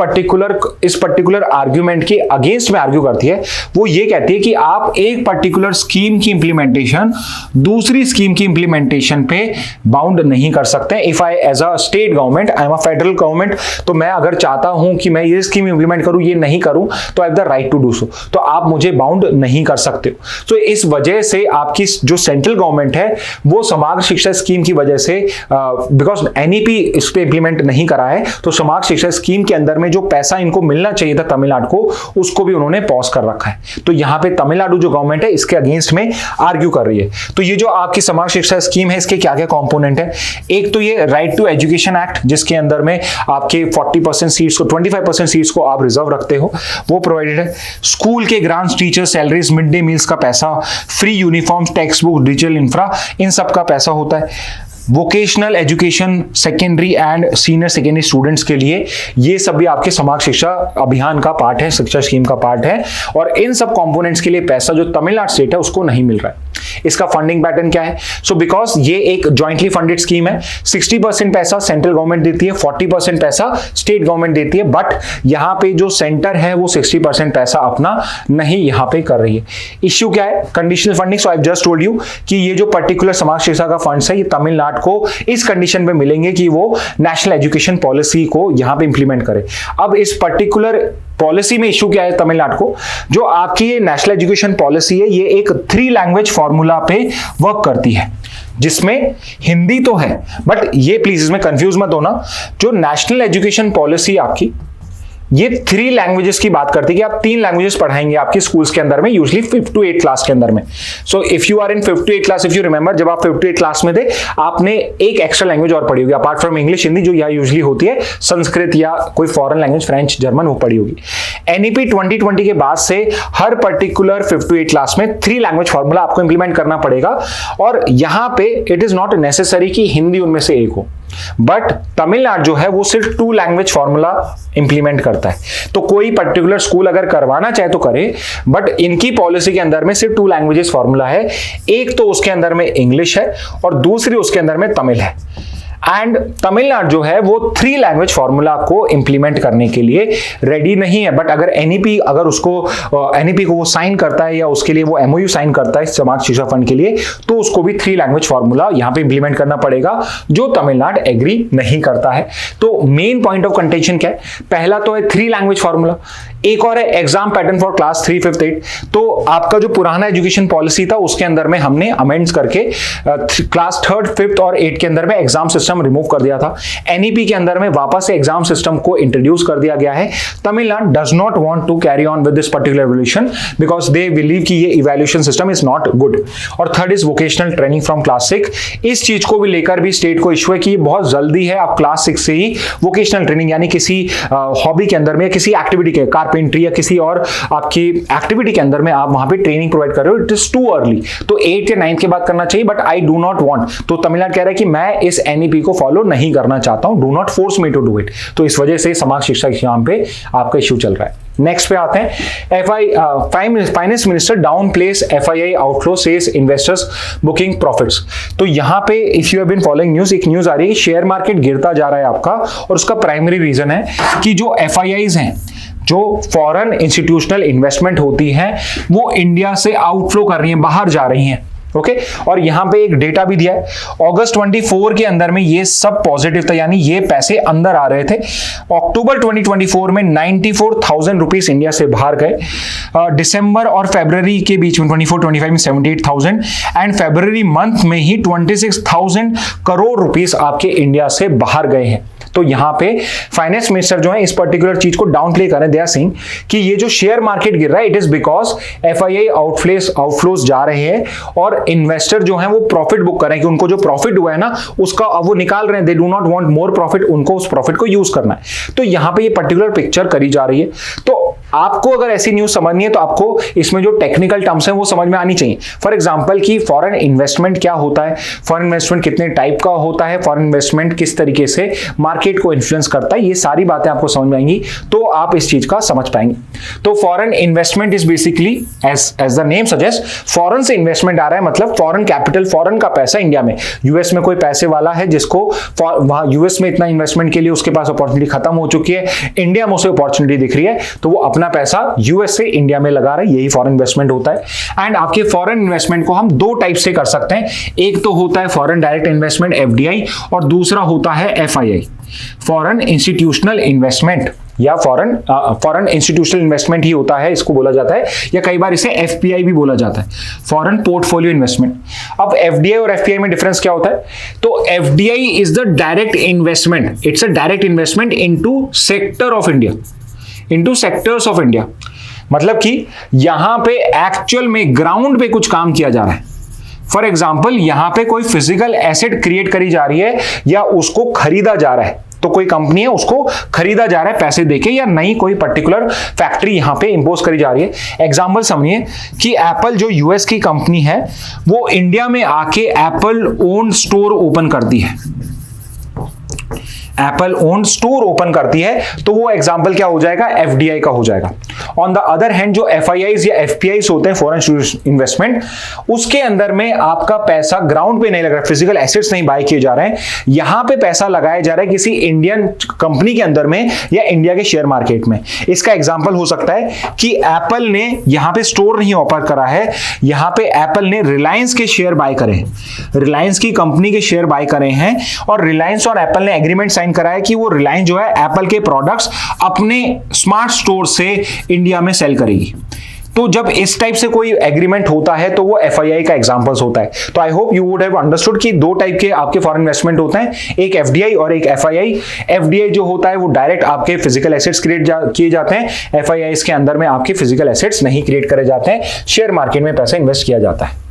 पर्टिकुलर आर्ग्यूमेंट के अगेंस्ट में आर्ग्यू करती है। वो ये कहती है कि आप एक पर्टिकुलर स्कीम की इंप्लीमेंटेशन दूसरी स्कीम की इंप्लीमेंटेशन पे बाउंड नहीं कर सकते। If I as a state government, I am a federal government, तो मैं अगर चाहता हूं कि मैं ये स्कीम इंप्लीमेंट करूं, ये नहीं करूं, तो I have the right to do so. तो आप मुझे बाउंड नहीं कर सकते हो। तो इस वजह से आपकी जो सेंट्रल गवर्नमेंट है वो समग्र शिक्षा स्कीम की वजह से, बिकॉज एनईपी इस पे इंप्लीमेंट नहीं करा है, तो समग्र शिक्षा स्कीम के अंदर में जो पैसा इनको मिलना चाहिए था तमिलनाडु को, उसको भी उन्होंने पॉज कर रखा है। तो यहां पे तमिलनाडु जो गवर्नमेंट है इसके अगेंस्ट में आर्ग्यू कर रही है। तो ये जो आपकी समग्र शिक्षा स्कीम है, इसके क्या क्या कॉम्पोनेंट है? एक तो ये राइट टू एजुकेशन एक्ट, जिसके अंदर में आपके 40% सीट्स को, 25% सीट्स को आप रिजर्व रखते हो, वो प्रोवाइडेड है। स्कूल के grants, teacher salaries, mid day meals का पैसा, free uniform, text book, digital infra, इन सब का पैसा होता है। Vocational education secondary and senior secondary students के लिए, ये सब भी आपके समाज शिक्षा अभियान का पार्ट है, शिक्षा स्कीम का पार्ट है। और इन सब कंपोनेंट्स के लिए पैसा जो तमिलनाडु स्टेट है उसको नहीं मिल रहा है। इसका फंडिंग पैटर्न क्या है? सो बिकॉज ये एक जॉइंटली फंडेड स्कीम है, 60% पैसा सेंट्रल गवर्नमेंट देती है, 40% पैसा स्टेट गवर्नमेंट देती है, बट यहां पे जो सेंटर है वो 60% पैसा अपना नहीं यहां पे कर रही है। इश्यू क्या है? Conditional funding. So I just told you कि ये जो पर्टिकुलर समाज शिक्षा का फंड्स है ये तमिलनाडु को इस कंडीशन पे मिलेंगे कि वो नेशनल एजुकेशन पॉलिसी को यहां पे इंप्लीमेंट करे। अब इस पर्टिकुलर पॉलिसी में इशू क्या है तमिलनाडु को? जो आपकी ये नेशनल एजुकेशन पॉलिसी है ये एक 3 लैंग्वेज फॉर्मूला पे वर्क करती है, जिसमें हिंदी तो है, बट ये प्लीज इसमें कंफ्यूज मत होना। जो नेशनल एजुकेशन पॉलिसी आपकी ये 3 लैंग्वेजेस की बात करती है कि आप 3 लैंग्वेजेस पढ़ाएंगे आपके स्कूल्स के अंदर में, usually 5th to 8th class के अंदर में। So if you are in 5th to 8th class, if you remember, जब आप 5th to 8th क्लास में थे आपने एक एक्स्ट्रा लैंग्वेज और पढ़ी होगी अपार्ट फ्रॉम इंग्लिश, हिंदी, जो यहाँ यूजुअली होती है संस्कृत या कोई फॉरेन लैंग्वेज, फ्रेंच, जर्मन, वो पढ़ी होगी। एनईपी 2020 के बाद से हर particular 5th to 8th class में 3 लैंग्वेज फॉर्मूला आपको इंप्लीमेंट करना पड़ेगा। और यहां पे इट इज नॉट नेसेसरी कि हिंदी उनमें से एक हो, बट तमिलनाडु जो है वो सिर्फ 2 लैंग्वेज फॉर्मूला इंप्लीमेंट करता है। तो कोई पर्टिकुलर स्कूल अगर करवाना चाहे तो करे, बट इनकी पॉलिसी के अंदर में सिर्फ 2 लैंग्वेजेस फॉर्मूला है। एक तो उसके अंदर में इंग्लिश है और दूसरी उसके अंदर में तमिल है। एंड तमिलनाडु जो है वो 3 लैंग्वेज फॉर्मूला को इंप्लीमेंट करने के लिए रेडी नहीं है। बट अगर एनईपी अगर उसको एनईपी को वो साइन करता है या उसके लिए वो एमओयू साइन करता है समाज शिक्षा फंड के लिए, तो उसको भी 3 लैंग्वेज फॉर्मूला यहां पे इंप्लीमेंट करना पड़ेगा, जो तमिलनाडु एग्री नहीं करता है। तो मेन पॉइंट ऑफ कंटेंशन क्या है? पहला तो है 3 लैंग्वेज फॉर्मूला, एक और है exam pattern for class 3, 5th, 8th। तो आपका जो पुराना एजुकेशन पॉलिसी था उसके अंदर में हमने अमेंड्स करके क्लास 3rd, 5th और 8th के अंदर में एग्जाम सिस्टम रिमूव कर दिया था। एनईपी के अंदर में वापस से एग्जाम सिस्टम को इंट्रोड्यूस कर दिया गया है। Tamil Nadu does not want to carry on with this particular evolution because they believe कि ये evaluation system is not good. और third is vocational training from class 6। इस चीज को भी लेकर भी स्टेट को इश्यू है कि बहुत जल्दी है आप क्लास 6 से ही वोकेशनल ट्रेनिंग यानी किसी हॉबी के अंदर में, किसी एक्टिविटी के, कारपेंट्री या किसी और आपकी एक्टिविटी के अंदर में आप वहां पे ट्रेनिंग प्रोवाइड कर रहे हो, इट इज टू अर्ली। तो 8th या 9th के बाद करना चाहिए, but I do not want. तो तमिलनाडु कह रहा है कि मैं इस एनईपी को फॉलो नहीं करना चाहता हूं, do not force me to do it. तो इस वजह से समाज शिक्षा एग्जाम पे आपका इश्यू चल रहा है। नेक्स्ट पे आते हैं, finance minister downplays FII outflow says investors booking profits. तो यहां पे if you have been following news, एक न्यूज आ रही है शेयर मार्केट गिरता जा रहा है आपका, और उसका प्राइमरी रीजन है कि जो FIIs हैं, जो फॉरेन इंस्टीट्यूशनल इन्वेस्टमेंट होती है, वो इंडिया से आउटफ्लो कर रही हैं, बाहर जा रही हैं। ओके और यहां पे एक डेटा भी दिया है, अगस्त 24 के अंदर में ये सब पॉजिटिव था, यानी ये पैसे अंदर आ रहे थे। अक्टूबर 2024 में 94,000 रुपीस इंडिया से बाहर गए। दिसंबर और फरवरी के बीच में 24-25 में 78,000 एंड फरवरी मंथ में ही 26,000 करोड़ रुपीस आपके इंडिया से बाहर गए हैं। तो यहां पे फाइनेंस मिनिस्टर जो है इस पर्टिकुलर चीज को डाउन प्ले कर रहे हैं, दे आर सेइंग कि ये जो शेयर मार्केट गिर रहा है it is because FII outflows जा रहे हैं और इन्वेस्टर जो है वो प्रॉफिट बुक कर रहे हैं कि उनको जो प्रॉफिट हुआ है ना उसका अब वो निकाल रहे हैं, they do not want more profit, उनको उस प्रॉफिट को यूज करना है। तो यहां पे ये पर्टिकुलर पिक्चर करी जा रही है। तो आपको अगर ऐसी न्यूज समझनी है तो आपको इसमें जो टेक्निकल टर्म्स हैं वो समझ में आनी चाहिए। फॉर एग्जांपल कि फॉरेन इन्वेस्टमेंट क्या होता है, फॉरेन इन्वेस्टमेंट कितने टाइप का होता है, फॉरेन इन्वेस्टमेंट किस तरीके से मार्केट को इन्फ्लुएंस करता है, ये सारी बातें आपको समझ में आएंगी तो आप इस चीज का समझ पाएंगे। तो foreign investment is basically as the name suggest, foreign से इन्वेस्टमेंट आ रहा है, मतलब फॉरेन कैपिटल, फॉरेन का पैसा इंडिया में। यूएस में कोई पैसे वाला है जिसको वहां यूएस में इतना इन्वेस्टमेंट के लिए उसके पास अपॉर्चुनिटी खत्म हो चुकी है, इंडिया में उसे अपॉर्चुनिटी दिख रही है, तो वो अपना पैसा यूएस से इंडिया में लगा रहे हैं, यही फॉरेन इन्वेस्टमेंट होता है। एंड आपके फॉरेन इन्वेस्टमेंट को हम 2 टाइप से कर सकते हैं, एक तो होता है फॉरेन डायरेक्ट इन्वेस्टमेंट FDI और दूसरा होता है FII, फॉरेन इंस्टीट्यूशनल इन्वेस्टमेंट या फॉरेन इंस्टीट्यूशनल इन्वेस्टमेंट ही होता है, इसको बोला जाता है, या कई बार इसे FPI भी बोला जाता है, फॉरेन पोर्टफोलियो इन्वेस्टमेंट। अब FDI और FPI में डिफरेंस क्या होता है? तो FDI is the direct investment, it's a direct investment into sector of India, into sectors of India, मतलब कि यहां पे एक्चुअल में ग्राउंड पे कुछ काम किया जा रहा है। फॉर एग्जाम्पल यहां पे कोई फिजिकल एसेट क्रिएट करी जा रही है या उसको खरीदा जा रहा है, तो कोई कंपनी है उसको खरीदा जा रहा है पैसे देके, या नई कोई पर्टिकुलर फैक्ट्री यहां पे इंपोज करी जा रही है। एग्जांपल समझिए कि एप्पल जो यूएस की कंपनी है वो इंडिया में आके एप्पल ओन स्टोर ओपन करती है, एप्पल ओन स्टोर ओपन करती है, तो वो एग्जांपल क्या हो जाएगा, एफडीआई का हो जाएगा। ऑन द अदर हैंड जो एफआईआईज या एफपीआईज होते हैं, फॉरेन इन्वेस्टमेंट, उसके अंदर में आपका पैसा ग्राउंड पे नहीं लग रहा, फिजिकल एसेट्स नहीं बाय किए जा रहे हैं, यहां पे पैसा लगाया जा रहा है किसी इंडियन कंपनी के अंदर में या इंडिया के शेयर मार्केट में। इसका एग्जांपल हो सकता है कि एप्पल ने यहां पे स्टोर नहीं ओपन करा है, यहां पे एप्पल ने रिलायंस के शेयर बाय करे, रिलायंस की कंपनी के शेयर बाय करे हैं, और रिलायंस और एप्पल ने एग्रीमेंट साइन करा है कि वो रिलायंस जो है एप्पल के प्रोडक्ट्स अपने स्मार्ट स्टोर से इंडिया में सेल करेगी। तो जब इस टाइप से कोई एग्रीमेंट होता है तो वो एफआईआई का एग्जांपल्स होता है। तो आई hope you would have understood कि दो टाइप के आपके फॉरेन इन्वेस्टमेंट होते हैं, एक एफडीआई और एक एफआईआई। एफडीआई जो होता है वो डायरेक्ट आपके फिजिकल एसेट्स क्रिएट किए जाते हैं, एफआईआई के अंदर में आपके फिजिकल एसेट्स नहीं क्रिएट करे जाते हैं, शेयर मार्केट में पैसा इन्वेस्ट किया जाता है।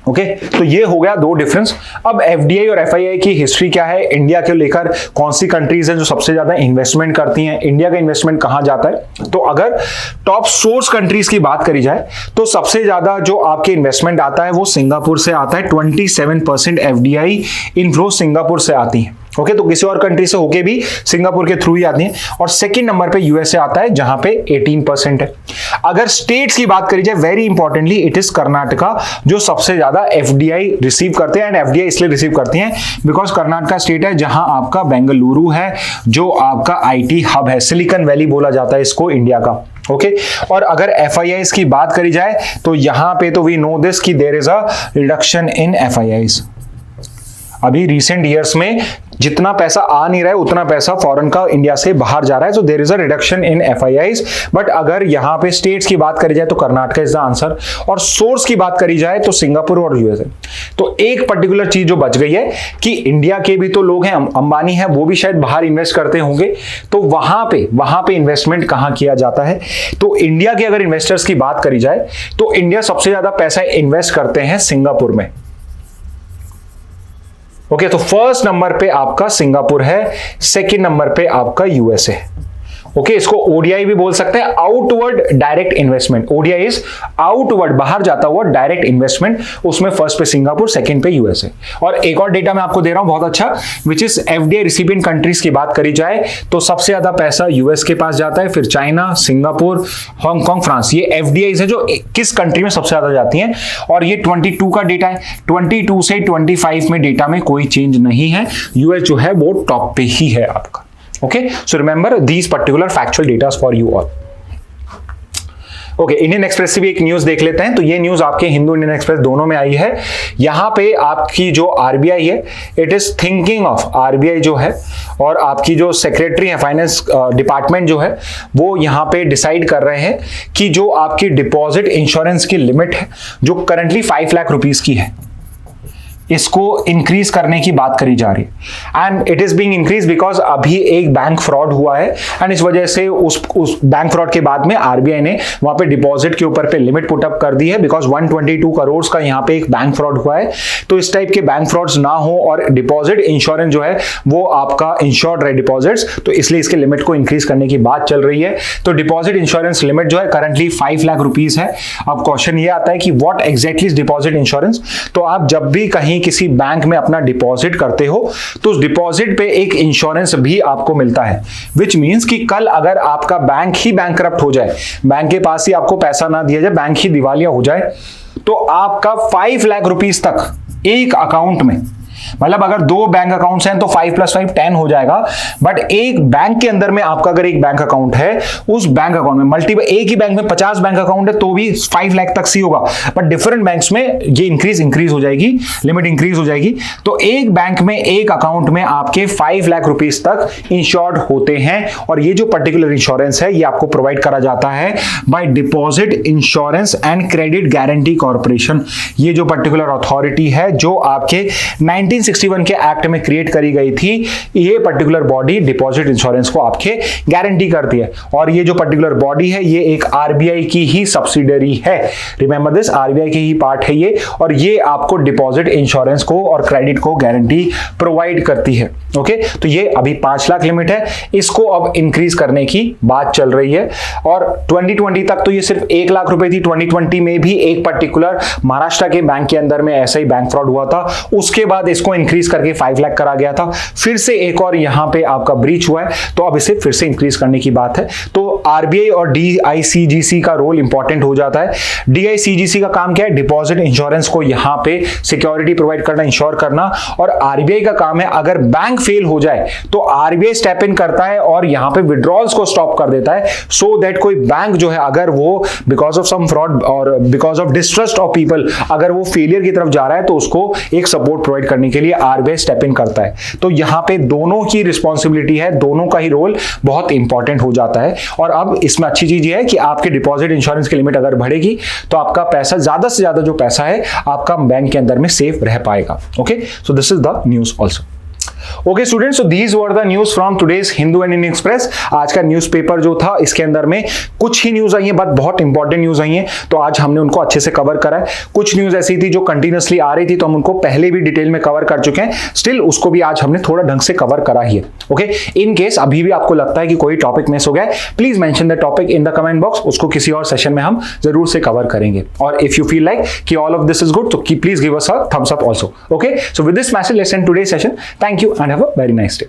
ओके, तो ये हो गया दो डिफरेंस। अब एफडीआई और एफआईआई की हिस्ट्री क्या है, इंडिया के लेकर कौन सी कंट्रीज हैं जो सबसे ज्यादा इन्वेस्टमेंट करती हैं, इंडिया का इन्वेस्टमेंट कहां जाता है। तो अगर टॉप सोर्स कंट्रीज की बात करी जाए तो सबसे ज्यादा जो आपके इन्वेस्टमेंट आता है वो सिंगापुर से आता है, 27% एफडीआई इनफ्लो सिंगापुर से आती है। ओके, तो किसी और कंट्री से होके भी सिंगापुर के थ्रू ही आती है। और सेकंड नंबर पे यूएसए आता है जहां पे 18% है। अगर स्टेट्स की बात करी जाए, very importantly it is Karnataka जो सबसे ज्यादा एफडीआई रिसीव करते हैं। एंड एफडीआई इसलिए रिसीव करती हैं बिकॉज कर्नाटका स्टेट है जहां आपका बेंगलुरु है जो आपका आईटी हब है, सिलिकॉन वैली बोला जाता है इसको इंडिया का। ओके, और अगर एफआईआईज की बात करी जाए तो यहां पे तो वी नो दिस कि there is a reduction in FIIs. अभी रिसेंट ईयर्स में जितना पैसा आ नहीं रहा है उतना पैसा फॉरेन का इंडिया से बाहर जा रहा है, so there is a reduction in FIIs. But अगर यहां पे स्टेट्स की बात करी जाए तो कर्नाटका इज द आंसर, और सोर्स की बात करी जाए तो सिंगापुर और यूएसए। तो एक पर्टिकुलर चीज जो बच गई है कि इंडिया के भी तो लोग हैं, अंबानी है, वो भी शायद बाहर इन्वेस्ट करते होंगे, तो वहां पे इन्वेस्टमेंट कहां किया जाता है। तो इंडिया के अगर इन्वेस्टर्स की बात करी जाए तो इंडिया सबसे ज्यादा पैसा इन्वेस्ट करते हैं सिंगापुर में। ओके, तो फर्स्ट नंबर पे आपका सिंगापुर है, सेकंड नंबर पे आपका यूएसए है। ओके, इसको ओडीआई भी बोल सकते हैं, outward direct investment. ODI is outward, बाहर जाता हुआ डायरेक्ट इन्वेस्टमेंट, उसमें फर्स्ट पे सिंगापुर, सेकंड पे यूएसए। और एक और डेटा मैं आपको दे रहा हूं बहुत अच्छा, which is FDI recipient countries की बात करी जाए तो सबसे ज्यादा पैसा यूएस के पास जाता है, फिर चाइना, सिंगापुर, हांगकांग, फ्रांस। ये एफडीआई है जो किस कंट्री में सबसे ज्यादा जाती हैं, और ये 22 का डेटा है। 22 से 25 में डेटा में कोई चेंज नहीं है, यूएस जो है वो टॉप पे ही है आपका। Okay, so remember these particular factual data for you all. Okay, Indian express से भी एक न्यूज देख लेते हैं। तो ये न्यूज आपके हिंदू इंडियन एक्सप्रेस दोनों में आई है। यहां पे आपकी जो आरबीआई है, it is thinking of, RBI जो है और आपकी जो सेक्रेटरी है फाइनेंस डिपार्टमेंट जो है वो यहां पे डिसाइड कर रहे हैं कि जो आपकी डिपॉजिट इंश्योरेंस की लिमिट है जो करंटली 5 लाख रुपीज की है, इसको इंक्रीज करने की बात करी जा रही है। And it is being increase because अभी एक बैंक फ्रॉड हुआ है, एंड इस वजह से उस बैंक फ्रॉड के बाद में आरबीआई ने वहां पे डिपॉजिट के ऊपर पे लिमिट पुट अप कर दी है, बिकॉज 122 करोड़ का यहां पे एक बैंक फ्रॉड हुआ है। तो इस टाइप के बैंक फ्रॉड्स ना हो और डिपॉजिट इंश्योरेंस जो है वो आपका इंश्योर्ड रहे डिपॉजिट्स, तो इसलिए इसके लिमिट को इंक्रीज करने की बात चल रही है। तो डिपॉजिट इंश्योरेंस लिमिट जो है करंटली 5 लाख रुपीज है। अब क्वेश्चन ये आता है कि what exactly is deposit insurance. तो आप जब भी कहीं किसी बैंक में अपना डिपॉजिट करते हो तो उस डिपॉजिट पे एक इंश्योरेंस भी आपको मिलता है, विच मींस कि कल अगर आपका बैंक ही बैंकरप्ट हो जाए, बैंक के पास ही आपको पैसा ना दिया जाए, बैंक ही दिवालिया हो जाए, तो आपका 5 लाख रुपीस तक एक अकाउंट में, मतलब अगर 2 बैंक अकाउंट्स हैं तो 5 + 5 10 हो जाएगा। बट एक बैंक के अंदर में आपका अगर एक बैंक अकाउंट है, उस बैंक अकाउंट में मल्टीपल, एक ही बैंक में 50 बैंक अकाउंट है तो भी 5 लाख तक ही होगा, बट डिफरेंट बैंक्स में ये इंक्रीज हो जाएगी, लिमिट इंक्रीज हो जाएगी। तो एक बैंक में एक अकाउंट में आपके 5 लाख रुपीस तक इंश्योर्ड होते हैं, और ये जो पर्टिकुलर इंश्योरेंस है ये आपको प्रोवाइड करा जाता है bye deposit insurance and credit guarantee corporation. ये जो पर्टिकुलर अथॉरिटी है जो आपके 90 1961 के एक्ट में क्रिएट करी गई थी। ये पर्टिकुलर बॉडी डिपॉजिट इंश्योरेंस को आपके गारंटी करती है और ये जो पर्टिकुलर बॉडी है ये एक आरबीआई की ही सब्सिडरी है। रिमेंबर दिस, आरबीआई की ही पार्ट है ये और ये आपको डिपॉजिट इंश्योरेंस को और क्रेडिट को गारंटी प्रोवाइड करती है। ओके, तो ये अभी 5 लाख लिमिट है, इसको अब इंक्रीज करने की बात चल रही है और 2020 तक तो ये सिर्फ 1 लाख रुपए थी। 2020 में भी एक पर्टिकुलर महाराष्ट्र के बैंक के अंदर में ऐसा ही बैंक फ्रॉड हुआ था, उसके बाद इसको इंक्रीज करके 5 लाख करा गया था। फिर से एक और यहां पे आपका ब्रीच हुआ है तो अब इसे फिर से इंक्रीज करने की बात है। तो आरबीआई और डीआईसीजीसी का रोल इंपॉर्टेंट हो जाता है। डीआईसीजीसी का काम क्या है? डिपॉजिट इंश्योरेंस को यहां पे सिक्योरिटी प्रोवाइड करना, इंश्योर करना, और आरबीआई का काम है अगर बैंक फेल हो जाए तो आरबीआई स्टेप इन करता है और यहां पे विड्रॉल्स को स्टॉप कर देता है, सो दैट कोई बैंक जो है अगर वो बिकॉज ऑफ सम फ्रॉड और because of distrust of people अगर वो फेलियर की तरफ जा रहा है तो उसको एक सपोर्ट प्रोवाइड करने के लिए आरबीआई स्टेप इन करता है। तो यहां पे दोनों की रिस्पॉन्सिबिलिटी है, दोनों का ही रोल बहुत इंपॉर्टेंट हो जाता है। और अब इसमें अच्छी चीज ये है कि आपके डिपॉजिट इंश्योरेंस की लिमिट अगर बढ़ेगी तो आपका पैसा, ज्यादा से ज्यादा जो पैसा है आपका बैंक के अंदर में सेफ रह पाएगा। Okay, so this is the news also. Okay students, so these were the news from today's Hindu and Indian express. आज का न्यूज़पेपर जो था इसके अंदर में कुछ ही न्यूज आई है बट बहुत इंपॉर्टेंट न्यूज आई है, तो आज हमने उनको अच्छे से कवर करा है। कुछ न्यूज ऐसी थी जो कंटिन्यूअसली आ रही थी तो हम उनको पहले भी डिटेल में कवर कर चुके हैं, स्टिल उसको भी आज हमने थोड़ा ढंग से कवर करा ही है। ओके, इन केस अभी भी आपको लगता है कि कोई टॉपिक मिस हो गया है, please mention the topic in the comment box, उसको किसी और सेशन में हम जरूर से कवर करेंगे। और इफ यू फील लाइक कि all of this is good तो please give us a thumbs up also. Okay, so with this message let's end today's session. Thank you and have a very nice day.